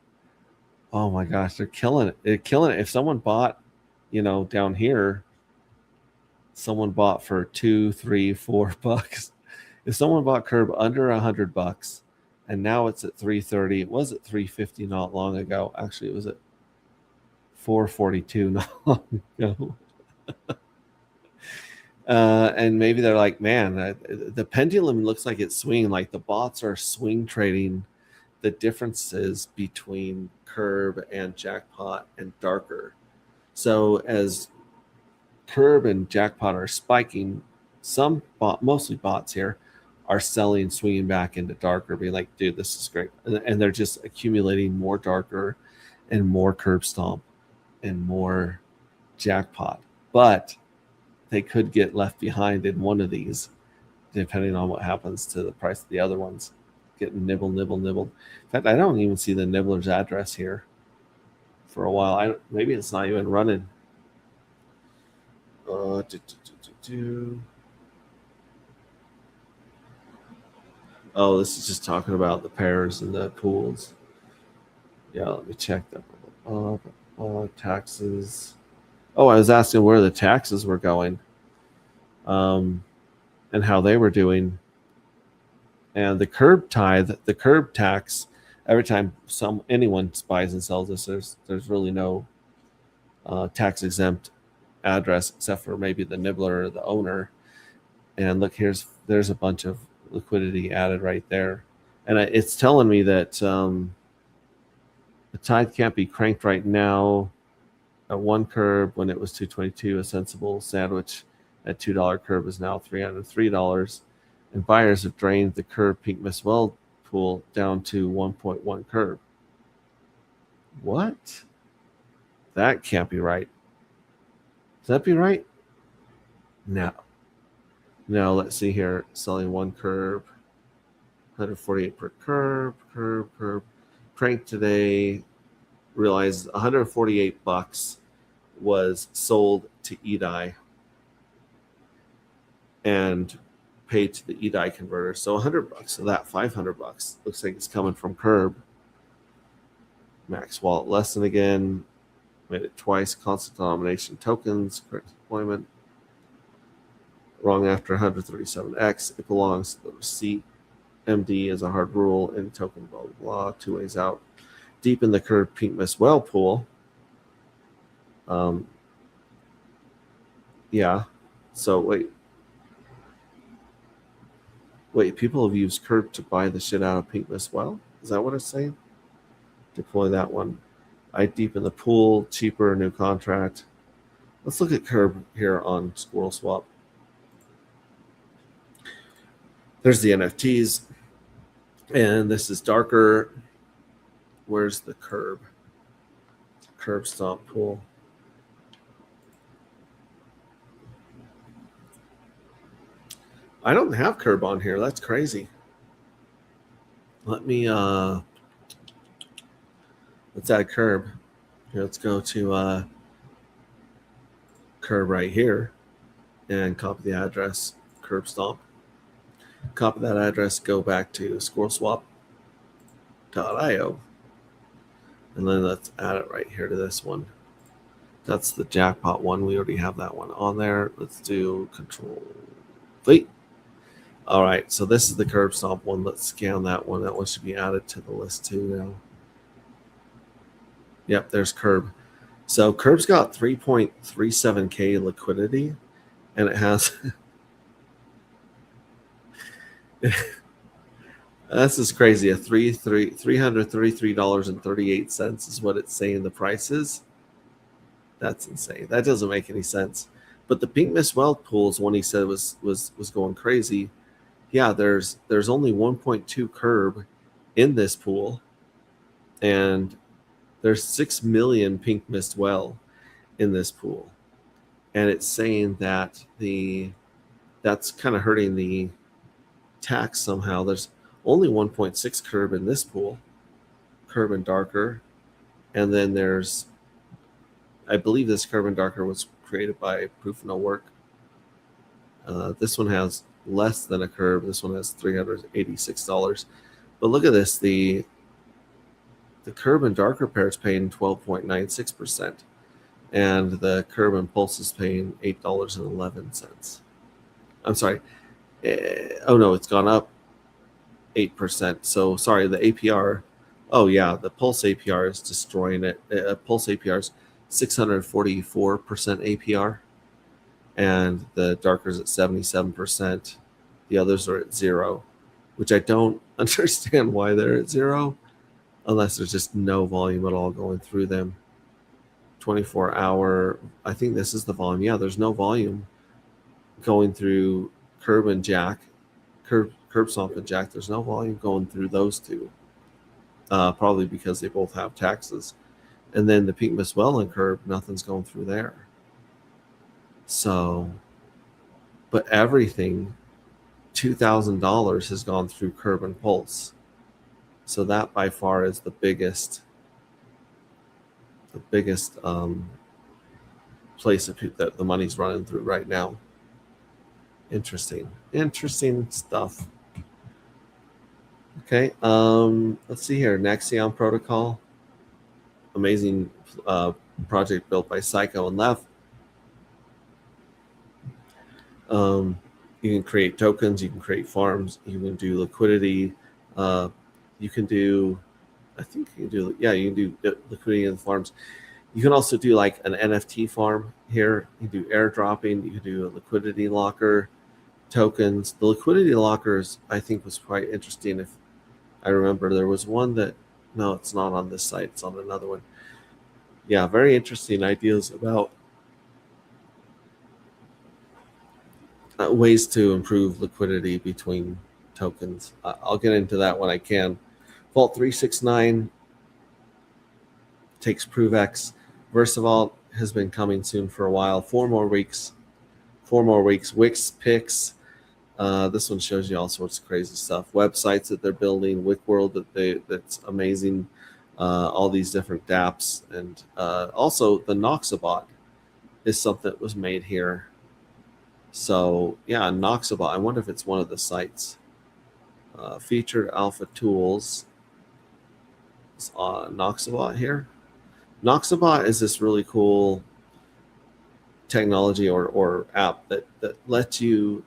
Oh my gosh, they're killing it. They're killing it. If someone bought, down here, someone bought for $2, $3, $4. If someone bought curb under $100, and now it's at $330, it was at $350 not long ago. Actually, it was at $442 not long ago. And maybe they're like, man, the pendulum looks like it's swinging. Like the bots are swing trading the differences between curb and jackpot and darker. So as curb and jackpot are spiking, mostly bots here, are selling, swinging back into darker, being like, dude, this is great. And they're just accumulating more darker and more curb stomp and more jackpot. But they could get left behind in one of these, depending on what happens to the price of the other ones. Getting nibbled. In fact, I don't even see the nibbler's address here for a while. Maybe it's not even running. Oh, this is just talking about the pairs and the pools. Yeah, let me check that. Taxes. Oh, I was asking where the taxes were going, and how they were doing. And the curb tithe, the curb tax. Every time anyone buys and sells this, there's really no tax exempt address except for maybe the nibbler or the owner. And look, there's a bunch of liquidity added right there, and it's telling me that the tithe can't be cranked right now at one curb when it was $2.22. A sensible sandwich at $2 curb is now $303, and buyers have drained the curb Pink Miss Well pool down to 1.1 curb. What? That can't be right. Does that be right? No. Now let's see here. Selling one curb, 148 per curb. Crank today. Realized $148 was sold to EDI and paid to the EDI converter. So $100 of that, $500 looks like it's coming from curb. Max wallet lesson again. Made it twice. Constant denomination tokens. Correct deployment. Wrong after 137x. It belongs to the receipt. MD is a hard rule in token, blah, blah, blah. 2 ways out. Deep in the curve Pink Miss Well pool. Yeah. So wait, people have used curve to buy the shit out of Pink Miss Well? Is that what it's saying? Deploy that one. I deepen the pool, cheaper, new contract. Let's look at curve here on Squirrel Swap. There's the NFTs, and this is darker. Where's the curb? Curb Stomp pool. I don't have curb on here. That's crazy. Let me let's add curb. Here, let's go to curb right here and copy the address, curb stomp. Copy that address, go back to squirrelswap.io, and then let's add it right here to this one. That's the JACKpot one. We already have that one on there. Let's do Control-V. All right, so this is the curb stomp one. Let's scan that one. That one should be added to the list too now. Yep, there's curb. So curb's got 3.37K liquidity, and it has this is crazy. $333.38 is what it's saying the price is. That's insane. That doesn't make any sense. But the Pink Miss Well pool is one he said was going crazy. Yeah, there's only 1.2 curb in this pool, and there's 6 million Pink Miss Well in this pool, and it's saying that that's kind of hurting the tax somehow. There's only 1.6 curb in this pool, curb and darker, and then there's, I believe this curb and darker was created by Proof of No Work. This one has less than a curb. This one has $386. But look at this. The curb and darker pair is paying 12.96%, and the curb and pulse is paying $8.11. I'm sorry. Oh no, it's gone up 8%. So sorry, the APR. Oh yeah, the pulse APR is destroying it. Pulse APR is 644% APR, and the darker is at 77%. The others are at 0, which I don't understand why they're at 0, unless there's just no volume at all going through them. 24-hour, I think this is the volume. Yeah, there's no volume going through curb and jack, curb stomp and jack. There's no volume going through those two, probably because they both have taxes. And then the Pink Miss Well and curb, nothing's going through there. So, but everything, $2,000 has gone through curb and pulse. So that by far is the biggest place that the money's running through right now. Interesting stuff. Okay, let's see here. Nexion protocol, amazing project built by Psycho and Left. You can create tokens, you can create farms, you can do liquidity, you can do, I think you can do, yeah, you can do liquidity in the farms. You can also do like an NFT farm here. You can do airdropping, you can do a liquidity locker, tokens. The liquidity lockers, I think, was quite interesting. If I remember, there was one that, no, it's not on this site, it's on another one. Yeah, very interesting ideas about ways to improve liquidity between tokens. I'll get into that when I can. Vault 369 takes ProveX. VersaVault has been coming soon for a while. 4 more weeks. Wix picks. This one shows you all sorts of crazy stuff. Websites that they're building. Wikworld that's amazing. All these different dApps, and also the Noxabot is something that was made here. So yeah, Noxabot. I wonder if it's one of the sites. Featured alpha tools. Is Noxabot here? Noxabot is this really cool technology or app that lets you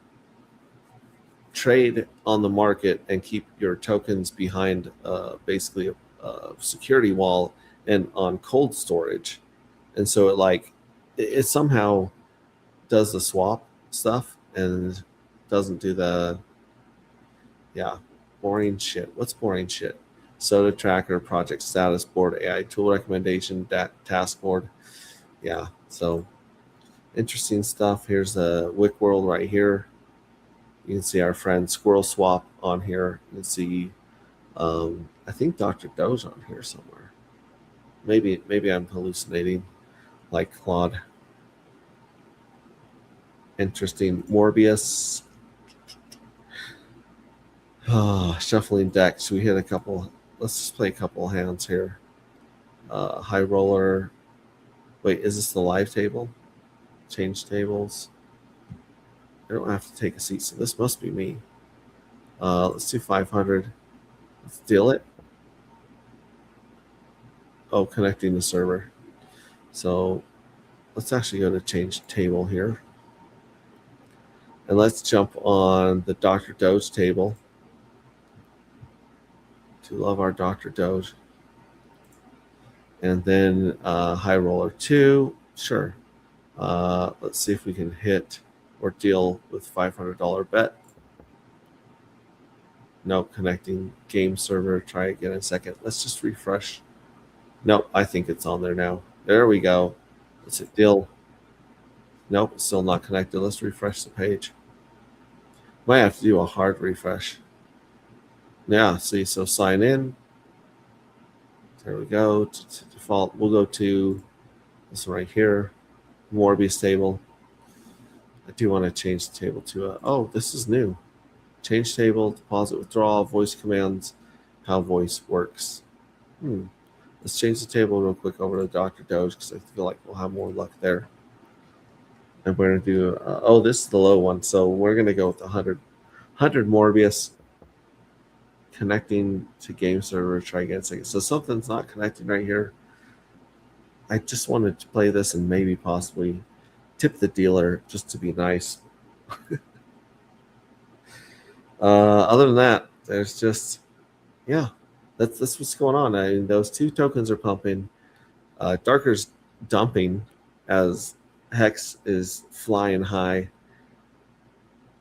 trade on the market and keep your tokens behind basically a security wall and on cold storage. And so it somehow does the swap stuff and doesn't do the boring shit. What's boring shit? Soda tracker, project status board, AI tool recommendation, task board. Yeah, so interesting stuff. Here's the Wikworld right here. You can see our friend Squirrel Swap on here. You can see, I think Dr. Doge on here somewhere. Maybe I'm hallucinating, like Claude. Interesting. Morbius. Shuffling decks. We hit a couple. Let's just play a couple hands here. High roller. Wait, is this the live table? Change tables. I don't have to take a seat, so this must be me. Let's do 500. Let's deal it. Oh, connecting the server. So let's actually go to change table here. And let's jump on the Dr. Doge table. To love our Dr. Doge. And then High Roller 2. Sure. Let's see if we can hit or deal with $500 bet. Nope, connecting game server. Try again in a second. Let's just refresh. Nope, I think it's on there now. There we go. Let's hit deal. Nope, still not connected. Let's refresh the page. Might have to do a hard refresh. Yeah, see, so sign in. There we go. To default, we'll go to this one right here, Morbius table. I do want to change the table to oh, this is new. Change table, deposit withdrawal, voice commands, how voice works. Let's change the table real quick over to Dr. Doge because I feel like we'll have more luck there. And we're going to do, oh, this is the low one. So we're going to go with 100 Morbius. Connecting to game server, try again a second. So something's not connecting right here. I just wanted to play this and maybe possibly tip the dealer just to be nice. Other than that, there's just, yeah, that's what's going on. I mean, those two tokens are pumping. Darker's dumping as Hex is flying high.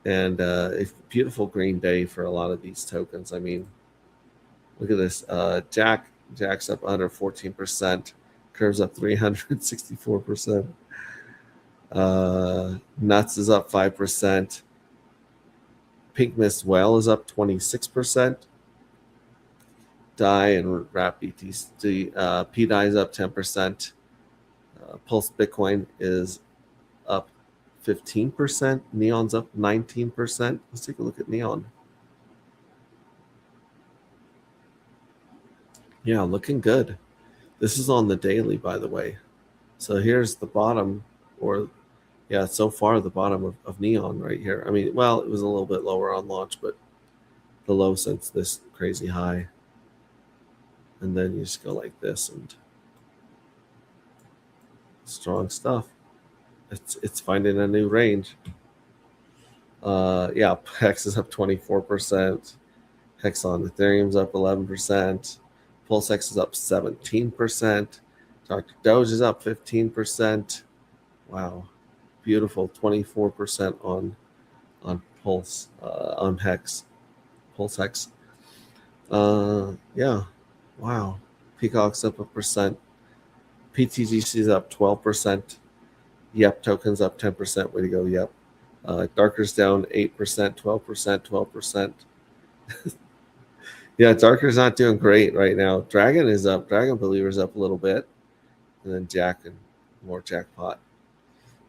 And a beautiful green day for a lot of these tokens. I mean, look at this. Jack's up 114%. Curve's up 364%. Nuts is up 5%. Pink Mist Whale is up 26%. DAI and Wrap BTC. PDAI is up 10%. Pulse Bitcoin is up 15%. Neon's up 19%. Let's take a look at Neon. Yeah, looking good. This is on the daily, by the way. So here's the bottom, or yeah, so far the bottom of Neon right here. I mean, well, it was a little bit lower on launch, but the low since this crazy high. And then you just go like this, and Strong stuff. It's finding a new range. Yeah, Hex is up 24%. Hex on Ethereum's up 11%. PulseX is up 17%. Dr. Doge is up 15%. Wow, beautiful. 24% on Pulse on Hex, PulseX. Yeah, wow. Peacock's up 1%. PTGC is up 12%. Yep tokens up 10%. Way to go, Yep. Darker's down 8%, 12%, 12%. Yeah, Darker's not doing great right now. Dragon is up. Dragon Believer's up a little bit. And then Jack and more Jackpot.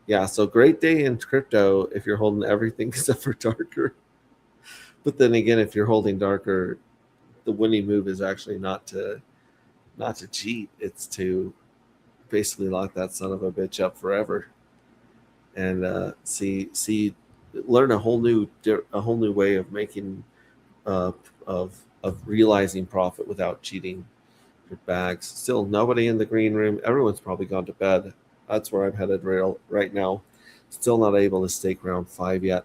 Yeah, so great day in crypto if you're holding everything except for Darker. But then again, if you're holding Darker, the winning move is actually not to cheat. It's to basically lock that son of a bitch up forever. And learn a whole new way of making of realizing profit without cheating your bags. Still nobody in the green room. Everyone's probably gone to bed. That's where I'm headed right now. Still not able to stake round 5 yet.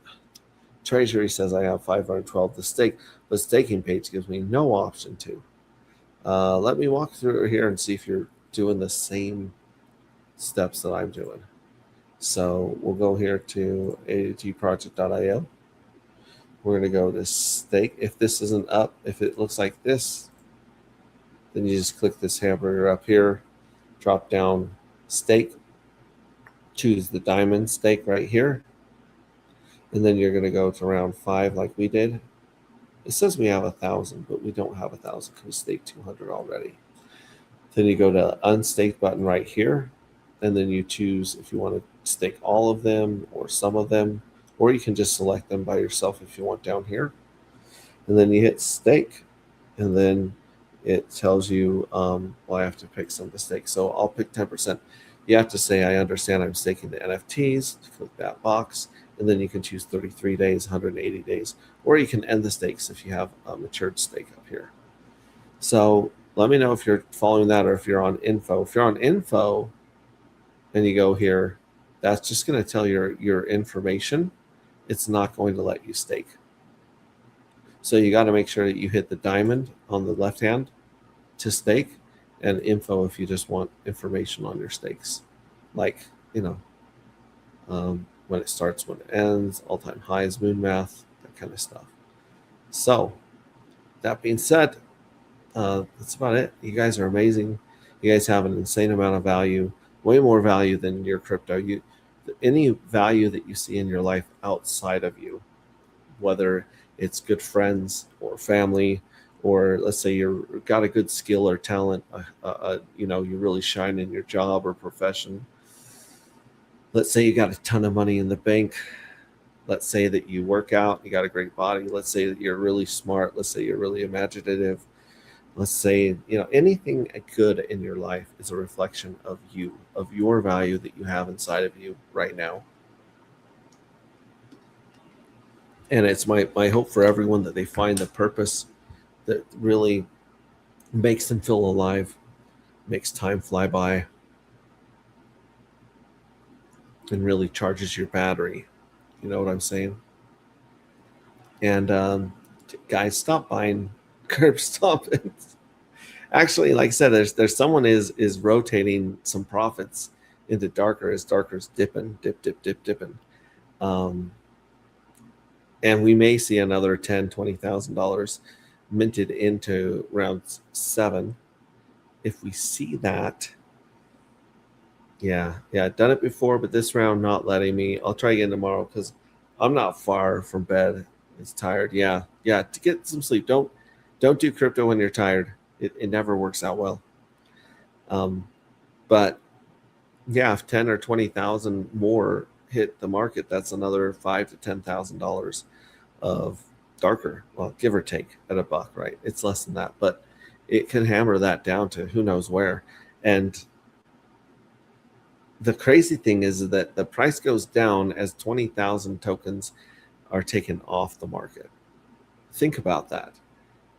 Treasury says I have 512 to stake, but staking page gives me no option to. Let me walk through here and see if you're doing the same steps that I'm doing. So we'll go here to adgproject.io. We're going to go to stake. If this isn't up, if it looks like this, then you just click this hamburger up here, drop down stake, choose the diamond stake right here, and then you're going to go to round 5 like we did. It says we have 1,000, but we don't have 1,000 because we staked 200 already. Then you go to unstake button right here, and then you choose if you want to stake all of them or some of them, or you can just select them by yourself if you want down here. And then you hit stake, and then it tells you, well, I have to pick some to stake. So I'll pick 10%. You have to say, I understand I'm staking the NFTs, click that box, and then you can choose 33 days, 180 days, or you can end the stakes if you have a matured stake up here. So let me know if you're following that or if you're on info. If you're on info and you go here, that's just going to tell your information. It's not going to let you stake. So you got to make sure that you hit the diamond on the left hand to stake, and info if you just want information on your stakes, like, when it starts, when it ends, all-time highs, moon math, that kind of stuff. So that being said, that's about it. You guys are amazing. You guys have an insane amount of value, way more value than your crypto. Any value that you see in your life outside of you, whether it's good friends or family, or let's say you've got a good skill or talent, you really shine in your job or profession. Let's say you got a ton of money in the bank. Let's say that you work out, you got a great body. Let's say that you're really smart. Let's say you're really imaginative. Let's say, anything good in your life is a reflection of you, of your value that you have inside of you right now. And it's my hope for everyone that they find the purpose that really makes them feel alive, makes time fly by, and really charges your battery. You know what I'm saying? And guys, stop buying curb stomp. Actually, like I said, there's someone is rotating some profits into Darker as Darker's dipping. And we may see another $10,000-$20,000 minted into round 7. If we see that, yeah, done it before, but this round not letting me. I'll try again tomorrow because I'm not far from bed. It's tired. Yeah, to get some sleep. Don't do crypto when you're tired. It never works out well. But yeah, if 10 or 20,000 more hit the market, that's another $5,000 to $10,000 of Darker. Well, give or take at $1, right? It's less than that, but it can hammer that down to who knows where. And the crazy thing is that the price goes down as 20,000 tokens are taken off the market. Think about that.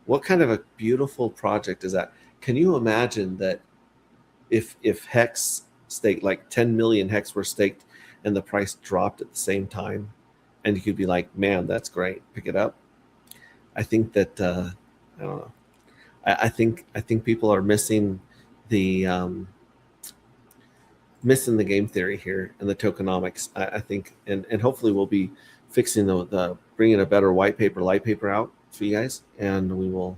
What kind of a beautiful project is that? Can you imagine that if Hex staked, like 10 million hex were staked, and the price dropped at the same time, and you could be like, man, that's great, pick it up. I think that I don't know. I think people are missing the game theory here and the tokenomics. I think, and hopefully we'll be fixing the bringing a better white paper, light paper out for you guys, and we'll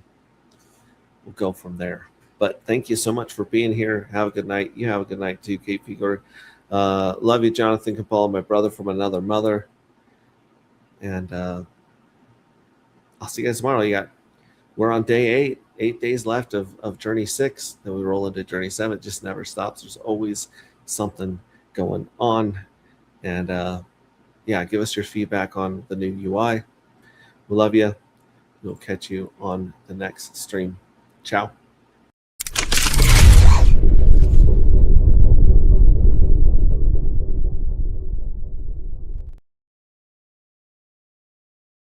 go from there. But thank you so much for being here. Have a good night. You have a good night too, Kate Figor. Love you, Jonathan Campbell, my brother from another mother. And I'll see you guys tomorrow. We're on day 8 days left of Journey 6. Then we roll into Journey 7. It just never stops. There's always something going on. And give us your feedback on the new UI. We love you. We'll catch you on the next stream. Ciao.